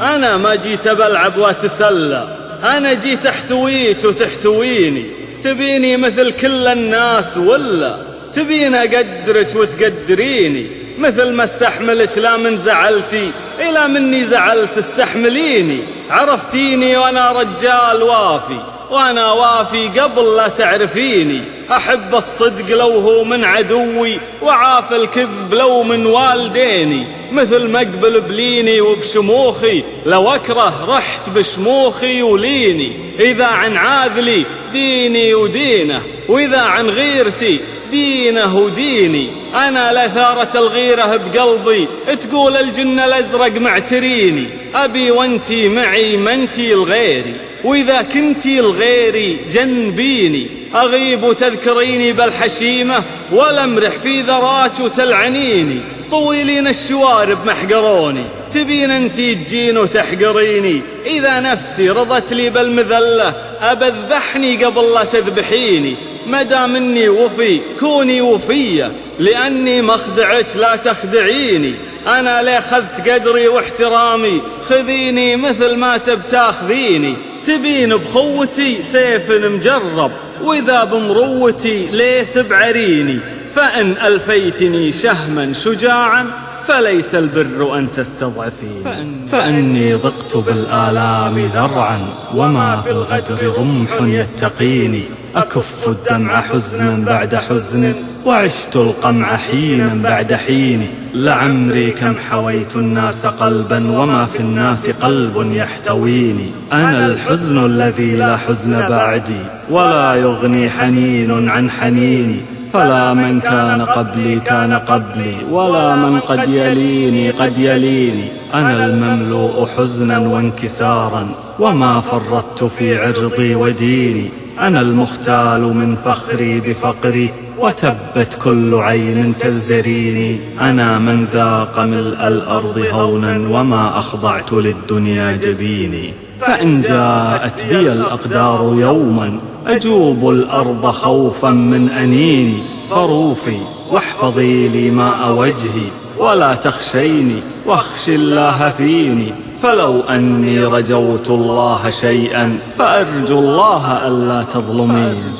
أنا ما جيت بلعب واتسلى، أنا جيت احتويك وتحتويني. تبيني مثل كل الناس ولا تبين أقدرك وتقدريني؟ مثل ما استحملك لا من زعلتي إلى مني زعلت استحمليني. عرفتيني وأنا رجال وافي، وأنا وافي قبل لا تعرفيني. أحب الصدق لو هو من عدوي، وعاف الكذب لو من والديني. مثل ما اقبل بليني وبشموخي، لو أكره رحت بشموخي وليني. إذا عن عاذلي ديني ودينه، وإذا عن غيرتي دينه وديني. أنا لثارة الغيرة بقلبي تقول الجن الأزرق معتريني. أبي وانتي معي ما انتي الغيري، وإذا كنتي الغيري جنبيني. أغيب وتذكريني بالحشيمة، ولا امرح في ذراك وتلعنيني. طويلين الشوارب محقروني، تبين انتي تجين وتحقريني. إذا نفسي رضت لي بالمذلة، أبذبحني قبل لا تذبحيني. مدام اني وفي كوني وفية، لأني مخدعك لا تخدعيني. أنا لي خذت قدري واحترامي، خذيني مثل ما تبتاخذيني. تبين بخوتي سيف مجرب، وإذا بمروتي ليث بعريني. فإن ألفيتني شهما شجاعا، فليس البر أن تستضعفيني. فإني ضقت بالآلام ذرعا وما في الغدر رمح يتقيني. أكف الدمع حزنا بعد حزن وعشت القمع حينا بعد حين. لعمري كم حويت الناس قلبا وما في الناس قلب يحتويني. أنا الحزن الذي لا حزن بعدي ولا يغني حنين عن حنيني. فلا من كان قبلي كان قبلي ولا من قد يليني قد يليني. أنا المملوء حزنا وانكسارا وما فرطت في عرضي وديني. أنا المختال من فخري بفقري وتبت كل عين تزدريني. أنا من ذاق ملء الأرض هونا وما أخضعت للدنيا جبيني. فإن جاءت بي الأقدار يوما أجوب الأرض خوفا من أنيني. فروفي واحفظي لي ماء وجهي ولا تخشيني واخشي الله فيني. فلو أني رجوت الله شيئا فأرجو الله ألا تظلمين.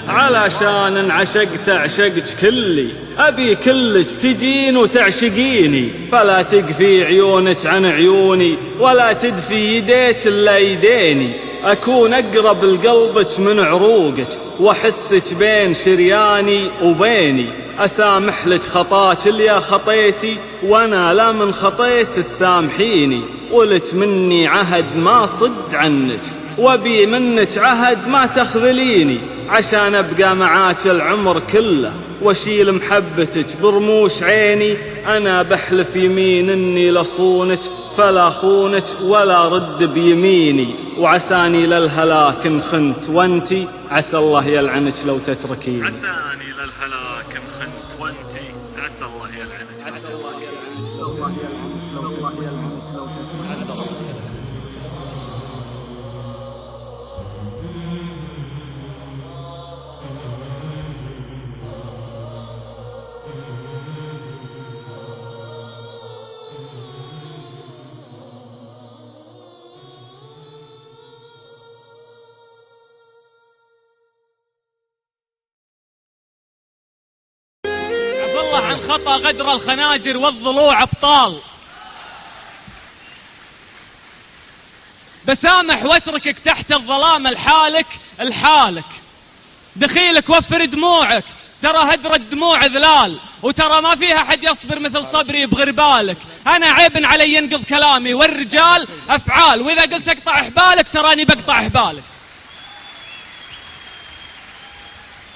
علشان عشقت عشقت كلي أبي كلك تجين وتعشقيني. فلا تقفي عيونك عن عيوني ولا تدفي يديك إلا يديني. أكون أقرب لقلبك من عروقك وأحسك بين شرياني وبيني. أسامح لك خطاك اللي خطيتي وأنا لا من خطيت تسامحيني. ولك مني عهد ما صد عنك وبي منك عهد ما تخذليني. عشان أبقى معاك العمر كله واشيل محبتك برموش عيني. أنا بحلف يمين إني لصونك فلا خونك ولا رد بيميني. وعساني للهلاك إن خنت وانتي عسى الله يلعنك لو تتركيني. عساني للهلاك إن خنت وانتي عسى الله يلعنك. عسى الله يلعنك لو عن خطأ غدر الخناجر والضلوع أبطال. بسامح واتركك تحت الظلام الحالك الحالك. دخيلك وفر دموعك ترى هدر الدموع ذلال وترى ما فيها حد يصبر مثل صبري بغربالك. أنا عيب علي ينقض كلامي والرجال أفعال وإذا قلت أقطع حبالك تراني بقطع حبالك.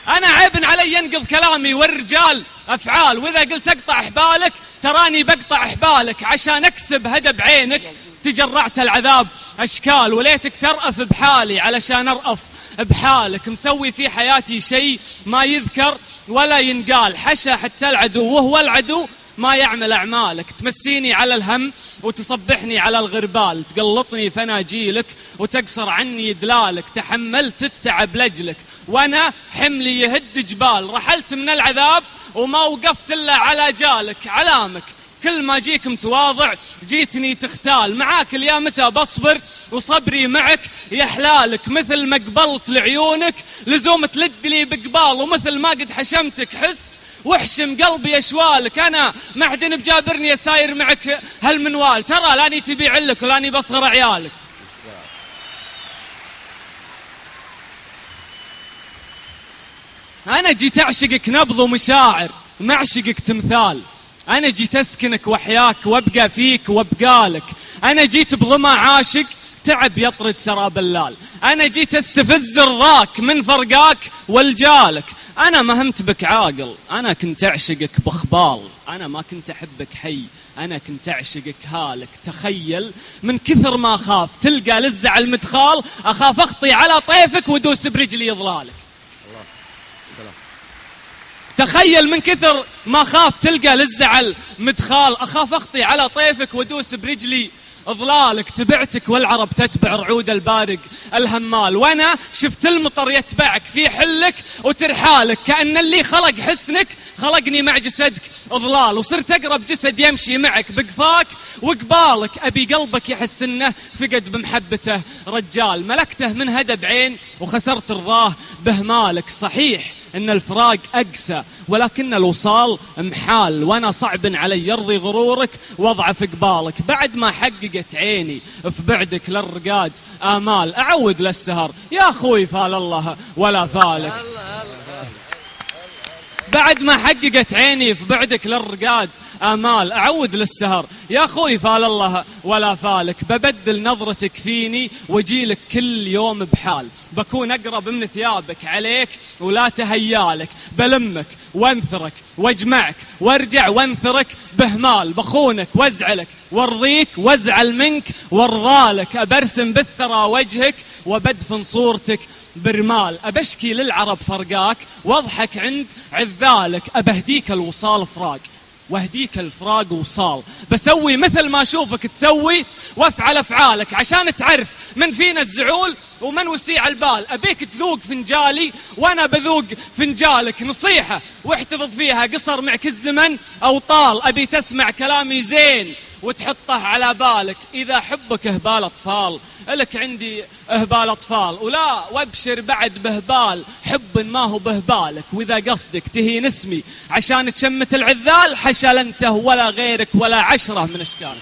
أنا عيب علي ينقض كلامي والرجال أفعال وإذا قلت أقطع حبالك تراني بقطع حبالك. عشان أكسب هدى بعينك تجرعت العذاب أشكال وليتك ترأف بحالي علشان أرأف بحالك. مسوي في حياتي شيء ما يذكر ولا ينقال. حشا حتى العدو وهو العدو ما يعمل أعمالك. تمسيني على الهم وتصبحني على الغربال. تقلطني فناجيلك وتقصر عني دلالك. تحملت التعب لجلك وأنا حملي يهد جبال. رحلت من العذاب وما وقفت إلا على جالك. علامك كل ما جيك متواضع جيتني تختال. معاك اليا متى بصبر وصبري معك يحلالك. مثل ما قبلت لعيونك لزوم تلد لي بقبال ومثل ما قد حشمتك حس واحشم قلبي أشوالك. أنا معدن بجابرني ساير معك هالمنوال. ترى لاني تبيع لك ولاني بصغر عيالك. أنا جيت أعشقك نبض ومشاعر معشقك تمثال. أنا جيت أسكنك وحياك وأبقى فيك وأبقالك. أنا جيت بظما عاشق تعب يطرد سراب اللال. أنا جيت أستفز رضاك من فرقاك والجالك. أنا ما همت بك عاقل أنا كنت أعشقك بخبال. أنا ما كنت أحبك حي أنا كنت أعشقك هالك. تخيل من كثر ما أخاف تلقى لزع المدخال أخاف أخطي على طيفك ودوس برجلي ضلالك. تخيل من كثر ما خاف تلقى للزعل مدخال أخاف أخطي على طيفك ودوس برجلي ضلالك. تبعتك والعرب تتبع رعود البارق الهمال. وأنا شفت المطر يتبعك في حلك وترحالك. كأن اللي خلق حسنك خلقني مع جسدك ضلال. وصرت أقرب جسد يمشي معك بقفاك وقبالك. أبي قلبك يحس إنه فقد بمحبته رجال. ملكته من هدى بعين وخسرت رضاه بهمالك. صحيح إن الفراق أقسى ولكن الوصال محال، وأنا صعب علي يرضي غرورك واضعف قبالك. بعد ما حققت عيني في بعدك للرقاد آمال، أعود للسهر يا أخوي فال الله ولا فالك. بعد ما حققت عيني في بعدك للرقاد آمال، أعود للسهر يا أخوي فال الله ولا فالك. ببدل نظرتك فيني وجيلك كل يوم بحال، بكون أقرب من ثيابك عليك ولا تهيالك. بلمك وانثرك واجمعك وارجع وانثرك بهمال، بخونك وازعلك وارضيك وازعل منك وارضالك. أبرسم بالثرى وجهك وبدفن صورتك برمال، أبشكي للعرب فرقاك واضحك عند عذالك. أبهديك الوصال فراق واهديك الفراق وصال، بسوي مثل ما اشوفك تسوي وافعل افعالك عشان تعرف من فينا الزعول ومن وسيع البال. ابيك تذوق فنجالي وانا بذوق فنجالك، نصيحة واحتفظ فيها قصر معك الزمن او طال. ابي تسمع كلامي زين وتحطه على بالك، إذا حبك إهبال أطفال لك عندي إهبال أطفال، ولا وابشر بعد بهبال حب ما هو بهبالك. وإذا قصدك تهين اسمي عشان تشمت العذال، حشل أنته ولا غيرك ولا عشرة من أشكالك.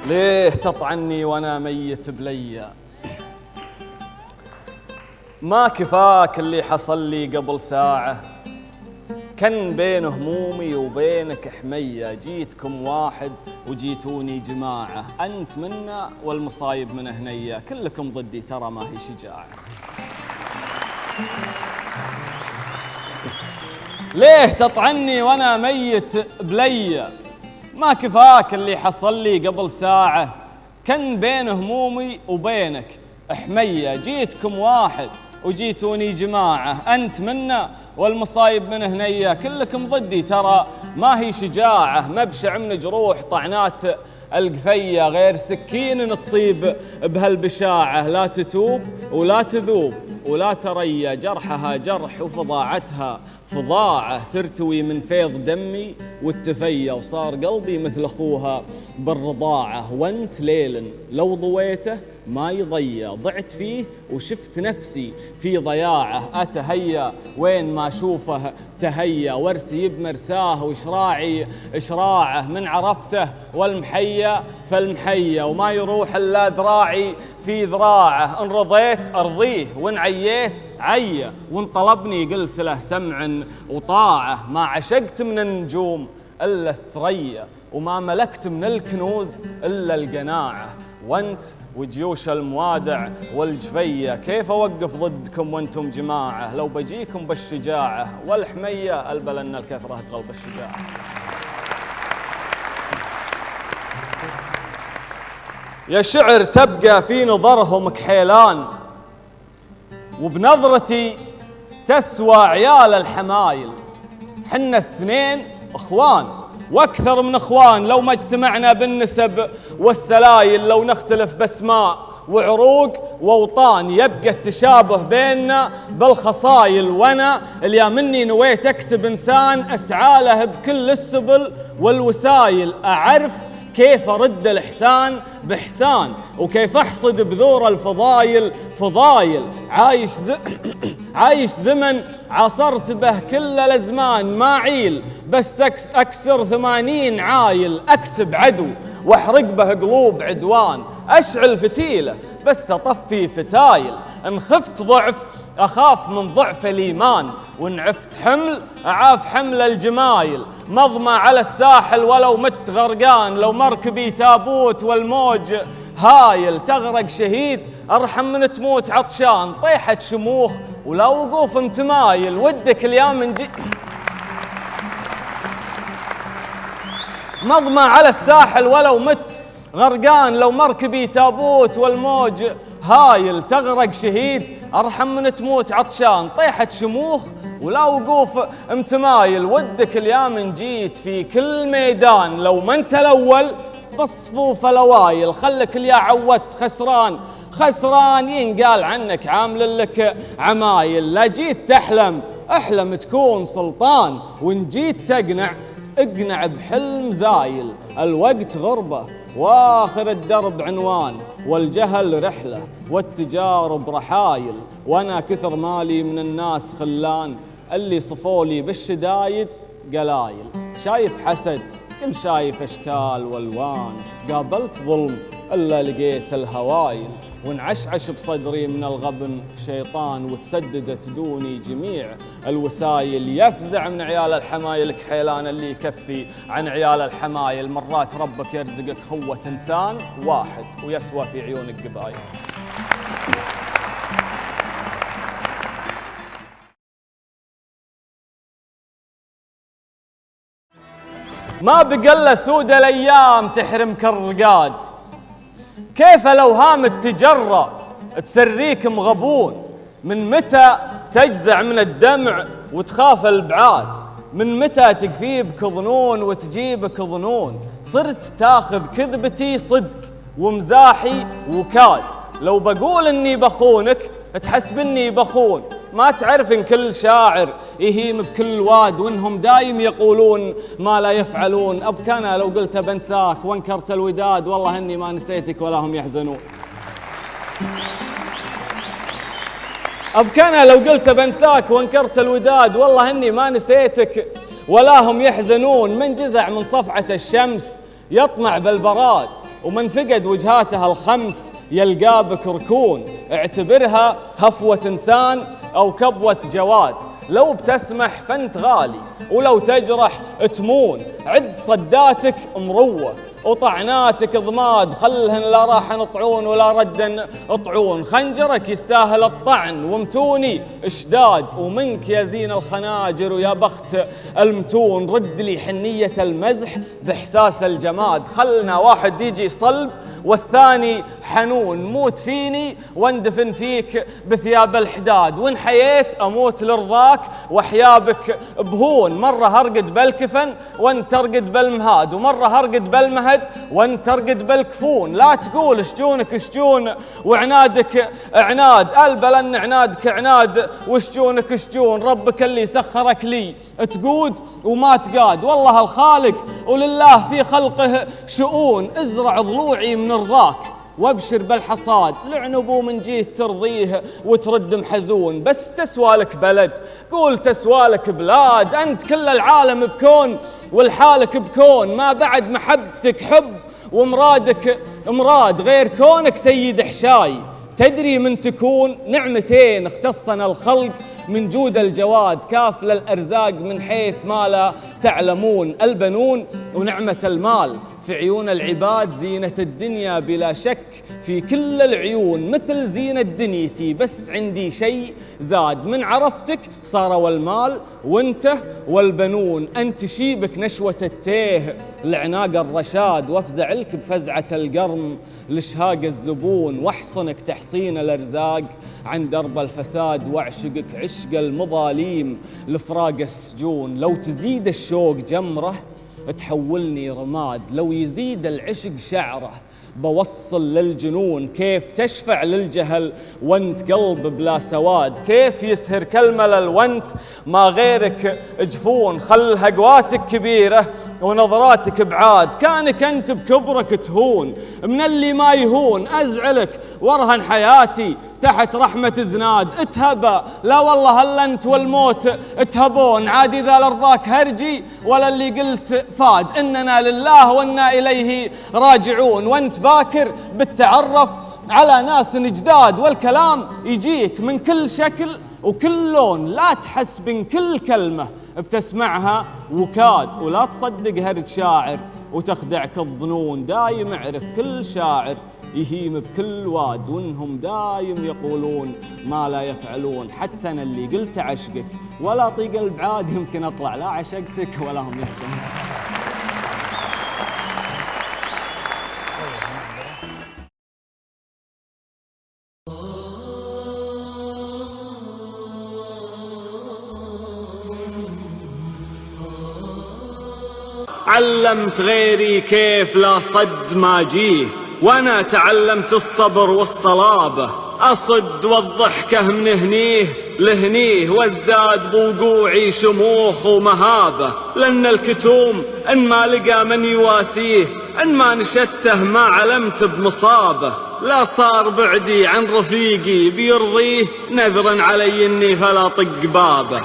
ليه تطعني وأنا ميت بليا؟ ما كفاك اللي حصل لي قبل ساعة؟ كان بين همومي وبينك حمية، جيتكم واحد وجيتوني جماعة. أنت منا والمصايب من هنية، كلكم ضدي ترى ما هي شجاعة. ليه تطعني وأنا ميت بليا؟ ما كفاك اللي حصل لي قبل ساعة؟ كان بين همومي وبينك حمية، جيتكم واحد وجيتوني جماعة. أنت منا والمصايب من هنية، كلكم ضدي ترى ما هي شجاعة. مبشع من جروح طعنات القفية، غير سكين تصيب بهالبشاعة. لا تتوب ولا تذوب ولا تريا، جرحها جرح وفضاعتها فضاعة. ترتوي من فيض دمي والتفية، وصار قلبي مثل أخوها بالرضاعة. وانت ليل لو ضويته ما يضيع، ضعت فيه وشفت نفسي في ضياعه. أتهيا وين ما أشوفه تهيا، وارسي بمرساه وشراعي إشراعه. من عرفته والمحيا فالمحيا، وما يروح إلا ذراعي في ذراعه. إن رضيت أرضيه وإن عييت عيا، وإن طلبني قلت له سمع وطاعة. ما عشقت من النجوم إلا الثريا، وما ملكت من الكنوز إلا القناعة. وانت وجيوش الموادع والجفية، كيف أوقف ضدكم وانتم جماعة؟ لو بجيكم بالشجاعة والحمية، البل أن الكثرة تغلب الشجاعة. يا شعر تبقى في نظرهم كحيلان، وبنظرتي تسوى عيال الحمايل. حنا الاثنين اخوان واكثر من اخوان، لو ما اجتمعنا بالنسب والسلايل. لو نختلف باسماء وعروق واوطان، يبقى التشابه بيننا بالخصايل. وانا اللي مني نويت اكسب انسان اسعى له بكل السبل والوسايل. اعرف كيف ارد الاحسان باحسان، وكيف احصد بذور الفضايل فضايل. عايش زمن عاصرت به كل الازمان، ما عيل بس اكسر 80 عايل. اكسب عدو واحرق به قلوب عدوان، اشعل فتيله بس اطفي فتايل. ان خفت ضعف أخاف من ضعف الإيمان، وإن عفت حمل أعاف حمل الجمايل. مضمى على الساحل ولو مت غرقان، لو مركبي تابوت والموج هايل. تغرق شهيد أرحم من تموت عطشان، طيحة شموخ ولا وقوف متمايل. ودك اليوم من مضمى على الساحل ولو مت غرقان، لو مركبي تابوت والموج هايل. تغرق شهيد أرحم من تموت عطشان، طيحة شموخ ولا وقوف متمايل. ودك اليوم جيت في كل ميدان، لو ما انت الأول بالصفوف الأوايل. خلك اليا عودت خسران ينقال عنك عامل لك عمايل. لا جيت تحلم احلم تكون سلطان، وان جيت تقنع اقنع بحلم زايل. الوقت غربة واخر الدرب عنوان، والجهل رحلة والتجارب رحايل، وأنا كثر مالي من الناس خلان، اللي صفولي بالشدايد قلايل. شايف حسد كل شايف أشكال والوان، قابلت ظلم إلا لقيت الهوايل، وانعشعش بصدري من الغبن شيطان، وتسددت دوني جميع الوسايل. يفزع من عيال الحمايل كحيلان اللي يكفي عن عيال الحمايل، مرات ربك يرزقك خوة إنسان واحد ويسوى في عيونك قبايل. ما بقى سود الأيام تحرمك الرقاد، كيف الأوهام التجرأ تسريك مغبون، من متى تجزع من الدمع وتخاف البعاد، من متى تكفيبك ظنون وتجيبك ظنون، صرت تاخذ كذبتي صدق ومزاحي وكاد، لو بقول اني بخونك تحسب اني بخون، ما تعرف ان كل شاعر يهيم بكل واد، وانهم دايم يقولون ما لا يفعلون. ابكانا لو قلت بنساك وانكرت الوداد، والله اني ما نسيتك ولا هم يحزنون. ابكانا لو قلت بنساك وانكرت الوداد، والله اني ما نسيتك ولا هم يحزنون. من جزع من صفعة الشمس يطمع بالبراد، ومن فقد وجهاتها الخمس يلقى بك ركون، اعتبرها هفوة إنسان أو كبوة جواد، لو بتسمح فانت غالي ولو تجرح تمون، عد صداتك مروة وطعناتك ضماد، خلهن لا راح نطعون ولا ردن طعون، خنجرك يستاهل الطعن ومتوني اشداد، ومنك يا زين الخناجر ويا بخت المتون، رد لي حنية المزح بإحساس الجماد، خلنا واحد يجي صلب والثاني حنون، موت فيني واندفن فيك بثياب الحداد، وان حييت اموت لرضاك واحيابك بهون، مرة هرقد بالكفن وانت ترقد بالمهاد، ومرة هرقد بالمهد وانت ترقد بالكفون، لا تقول شجونك شجون وعنادك عناد، البل ان عنادك عناد وشجونك شجون، ربك اللي سخرك لي تقود وما تقاد، والله الخالق ولله في خلقه شؤون، ازرع ضلوعي من رضاك وابشر بالحصاد، لعنبو من جيت ترضيه وترد محزون، بس تسوى لك بلد قول تسوى لك بلاد، انت كل العالم بكون والحالك بكون، ما بعد محبتك حب ومرادك مراد، غير كونك سيد حشاي تدري من تكون، نعمتين اختصنا الخلق من جود الجواد، كافل الأرزاق من حيث ما لا تعلمون، البنون ونعمة المال في عيون العباد زينة الدنيا بلا شك في كل العيون، مثل زينة دنيتي بس عندي شيء زاد، من عرفتك صار والمال وانت والبنون، أنت شيبك نشوة التيه لعناق الرشاد، وافزع لك بفزعة القرم لشهاق الزبون، واحصنك تحصين الأرزاق عن درب الفساد، واعشقك عشق المظاليم لفراق السجون، لو تزيد الشوق جمره تحولني رماد، لو يزيد العشق شعره بوصل للجنون، كيف تشفع للجهل وانت قلب بلا سواد، كيف يسهر كالملل وانت ما غيرك جفون، خل هقواتك كبيرة ونظراتك بعاد، كانك انت بكبرك تهون من اللي ما يهون، ازعلك وارهن حياتي تحت رحمة زناد، اتهبى لا والله هلا انت والموت اتهبون، عادي ذا لرضاك هرجي ولا اللي قلت فاد، اننا لله وانا اليه راجعون، وانت باكر بالتعرف على ناس جداد، والكلام يجيك من كل شكل وكل لون، لا تحسب ان كل كلمة بتسمعها وكاد، ولا تصدق هرج شاعر وتخدعك الظنون، دايم اعرف كل شاعر يهيم بكل واد، وانهم دايم يقولون ما لا يفعلون، حتى انا اللي قلت عشقك ولا طيق البعاد، يمكن اطلع لا عشقتك ولا هم يحسنون. علمت غيري كيف لا صد ما جيه، وانا تعلمت الصبر والصلابة، اصد والضحكة من هنيه لهنيه، وازداد بوقوعي شموخ ومهابة، لان الكتوم ان ما لقى من يواسيه، ان ما نشته ما علمت بمصابة، لا صار بعدي عن رفيقي بيرضيه نذرا علي إني فلا طق بابه.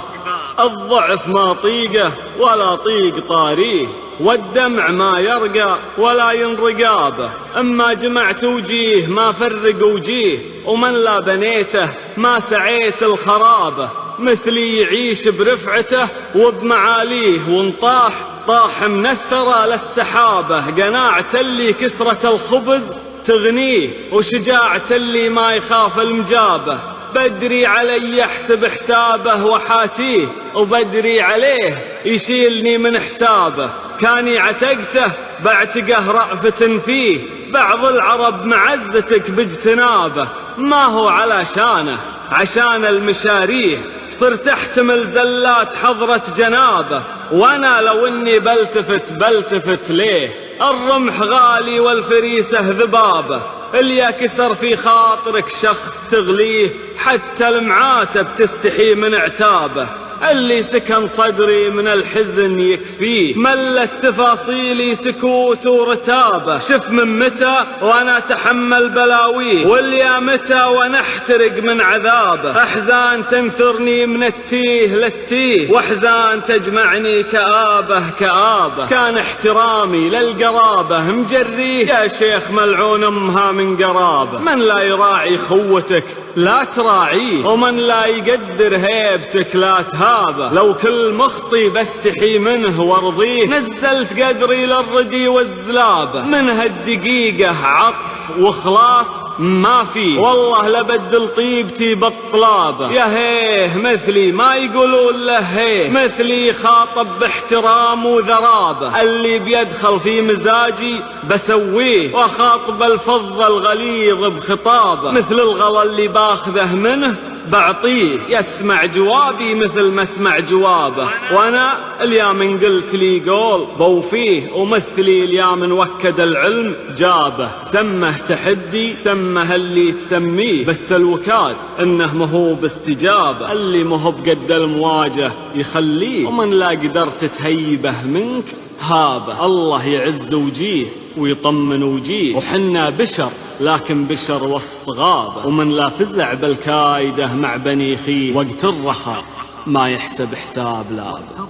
الضعف ما طيقه ولا طيق طاريه، والدمع ما يرقى ولا ينرقابه. اما جمعت وجيه ما فرق وجيه، ومن لا بنيته ما سعيت الخرابه. مثلي يعيش برفعته وبمعاليه، وانطاح طاح من الثرى للسحابه. قناعة اللي كسرة الخبز تغنيه، وشجاعة اللي ما يخاف المجابه. بدري علي يحسب حسابه وحاتيه، وبدري عليه يشيلني من حسابه. كاني عتقته بعتقه رأفة فيه، بعض العرب معزتك باجتنابه. ما هو علشانه عشان المشاريه، صرت احتمل زلات حضرة جنابه. وانا لو اني بلتفت ليه، الرمح غالي والفريسة ذبابه. اللي كسر في خاطرك شخص تغليه، حتى المعاتب تستحي من عتابه. اللي سكن صدري من الحزن يكفيه، ملت تفاصيلي سكوت ورتابه. شف من متى وانا اتحمل بلاويه، واليا متى وانا احترق من عذابه. احزان تنثرني من التيه للتيه، واحزان تجمعني كآبه كآبه. كان احترامي للقرابه مجريه، يا شيخ ملعون امها من قرابه. من لا يراعي خوتك لا تراعيه، ومن لا يقدر هيبتك لا تهابه. لو كل مخطي بستحي منه وارضيه، نزلت قدري للردي والزلابه. من هالدقيقة عطف وخلاص ما فيه، والله لبدل طيبتي بالطلابه. يا هيه مثلي ما يقولون له هيه، مثلي خاطب باحترام وذرابه. اللي بيدخل في مزاجي بسويه، واخاطب الفظ الغليظ بخطابه. مثل الغلا اللي باخذه منه بعطيه، يسمع جوابي مثل ما اسمع جوابه. وانا اليوم قلت لي قول بوفيه، ومثلي اليوم وكد العلم جابه. سمه تحدي سمه اللي تسميه، بس الوكاد انه مهو باستجابه. اللي مهو بقد المواجه يخليه، ومن لا قدرت تهيبه منك هابه. الله يعز وجيه ويطمن وجيه، وحنا بشر لكن بشر وسط غابة. ومن لا فزع بالكايده مع بني خيه، وقت الرخاء ما يحسب حساب لابه.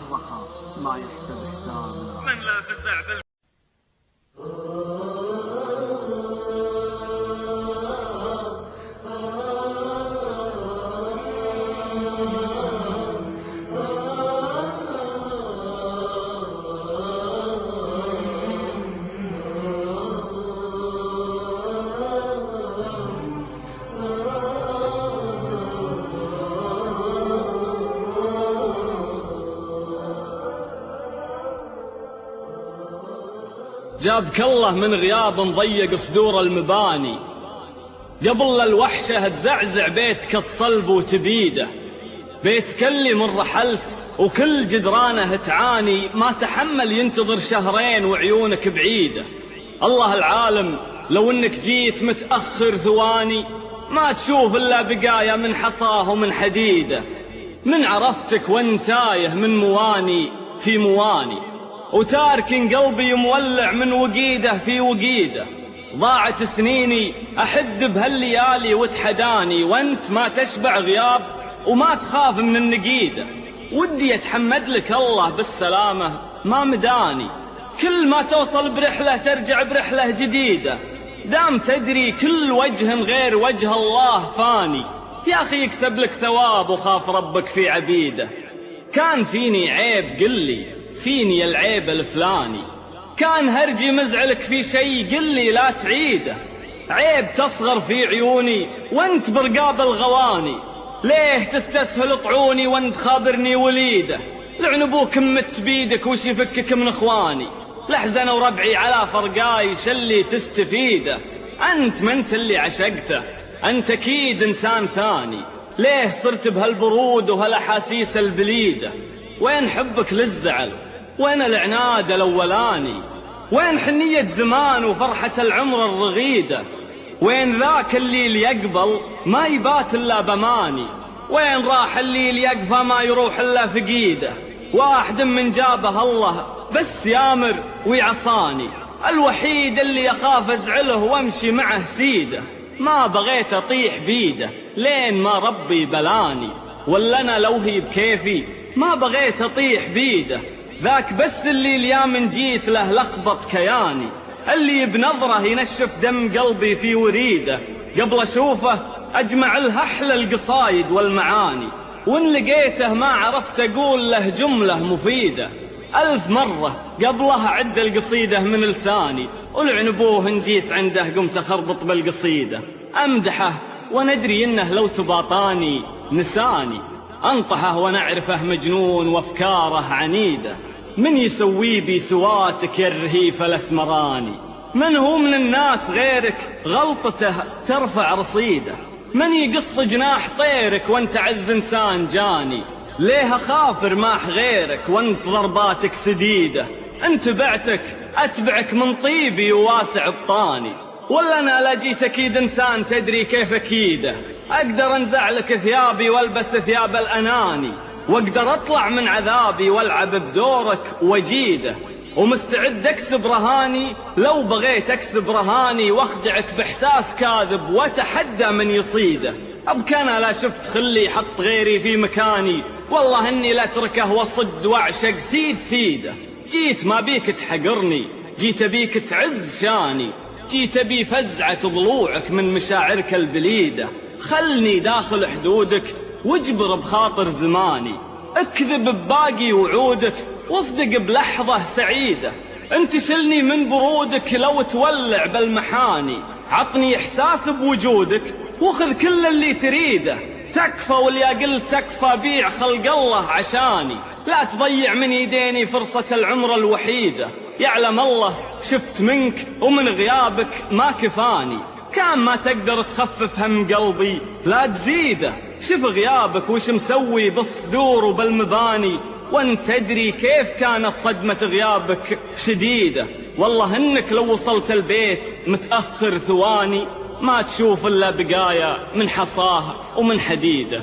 من لا فزع جابك الله من غياب مضيق صدور المباني، قبل الوحشة تزعزع بيتك الصلب وتبيده. بيتك اللي من رحلت وكل جدرانه تعاني، ما تحمل ينتظر شهرين وعيونك بعيدة. الله العالم لو انك جيت متأخر ثواني، ما تشوف الا بقايا من حصاه ومن حديده. من عرفتك وانت تايه من مواني في مواني، وتارك قلبي مولع من وقيده في وقيده. ضاعت سنيني أحد بهالليالي وتحداني، وانت ما تشبع غياب وما تخاف من النقيدة. ودي أتحمد لك الله بالسلامة ما مداني، كل ما توصل برحلة ترجع برحلة جديدة. دام تدري كل وجه غير وجه الله فاني، يا أخي يكسب لك ثواب وخاف ربك في عبيده. كان فيني عيب قلي، فيني العيب الفلاني. كان هرجي مزعلك في شي قلي لا تعيده. عيب تصغر في عيوني وانت برقاب الغواني. ليه تستسهل طعوني وانت خابرني وليده. لعن ابوك مت بيدك وش يفكك من اخواني. لحزن وربعي على فرقاي شلي تستفيده. انت ما انت اللي عشقته، انت اكيد انسان ثاني. ليه صرت بهالبرود وهالاحاسيس البليده. وين حبك للزعل، وين العناد الاولاني. وين حنية زمان وفرحة العمر الرغيدة. وين ذاك الليل يقبل ما يبات الا بماني. وين راح الليل يقفى ما يروح الا فقيده. واحد من جابه الله بس يامر ويعصاني، الوحيد اللي يخاف ازعله وامشي معه سيده. ما بغيت أطيح بيده لين ما ربي بلاني، ولا أنا لو هي بكيفي ما بغيت أطيح بيده، ذاك بس اللي اليوم جيت له لخبط كياني، اللي بنظره ينشف دم قلبي في وريده، قبل أشوفه أجمع له أحلى القصايد والمعاني، وإن لقيته ما عرفت أقول له جملة مفيدة، 1000 مرة قبلها عد القصيدة من لساني، ولعنبوه إن جيت عنده قمت أخربط بالقصيدة، أمدحه وندري إنه لو تباطاني نساني، أنطحه ونعرفه مجنون وأفكاره عنيدة، من يسوي بي سواتك يا الرهيف الأسمراني، من هو من الناس غيرك غلطته ترفع رصيده، من يقص جناح طيرك وانت عز إنسان جاني، ليه أخاف رماح غيرك وانت ضرباتك سديدة، انت بعتك أتبعك من طيبي وواسع بطاني، ولا أنا لا جيت أكيد إنسان تدري كيف أكيده، أقدر أنزع لك ثيابي والبس ثياب الأناني، وأقدر أطلع من عذابي والعب بدورك وجيده، ومستعد أكسب رهاني لو بغيت أكسب رهاني، واخدعك بإحساس كاذب وتحدى من يصيده، أبك أنا لا شفت خلي يحط غيري في مكاني، والله إني لا أتركه وصد وأعشق سيده، جيت ما بيك تحقرني، جيت بيك تعز شاني، جيت بي فزعة ضلوعك من مشاعرك البليدة، خلني داخل حدودك واجبر بخاطر زماني، اكذب بباقي وعودك واصدق بلحظة سعيدة، انتشلني من برودك لو تولع بالمحاني، عطني إحساس بوجودك وخذ كل اللي تريده، تكفى واللي قلت تكفى بيع خلق الله عشاني، لا تضيع من يديني فرصة العمر الوحيدة، يعلم الله شفت منك ومن غيابك ما كفاني، كان ما تقدر تخفف هم قلبي لا تزيده، شف غيابك وش مسوي بالصدور وبالمباني، وانت تدري كيف كانت صدمة غيابك شديدة، والله انك لو وصلت البيت متأخر ثواني ما تشوف الا بقايا من حصاه ومن حديده.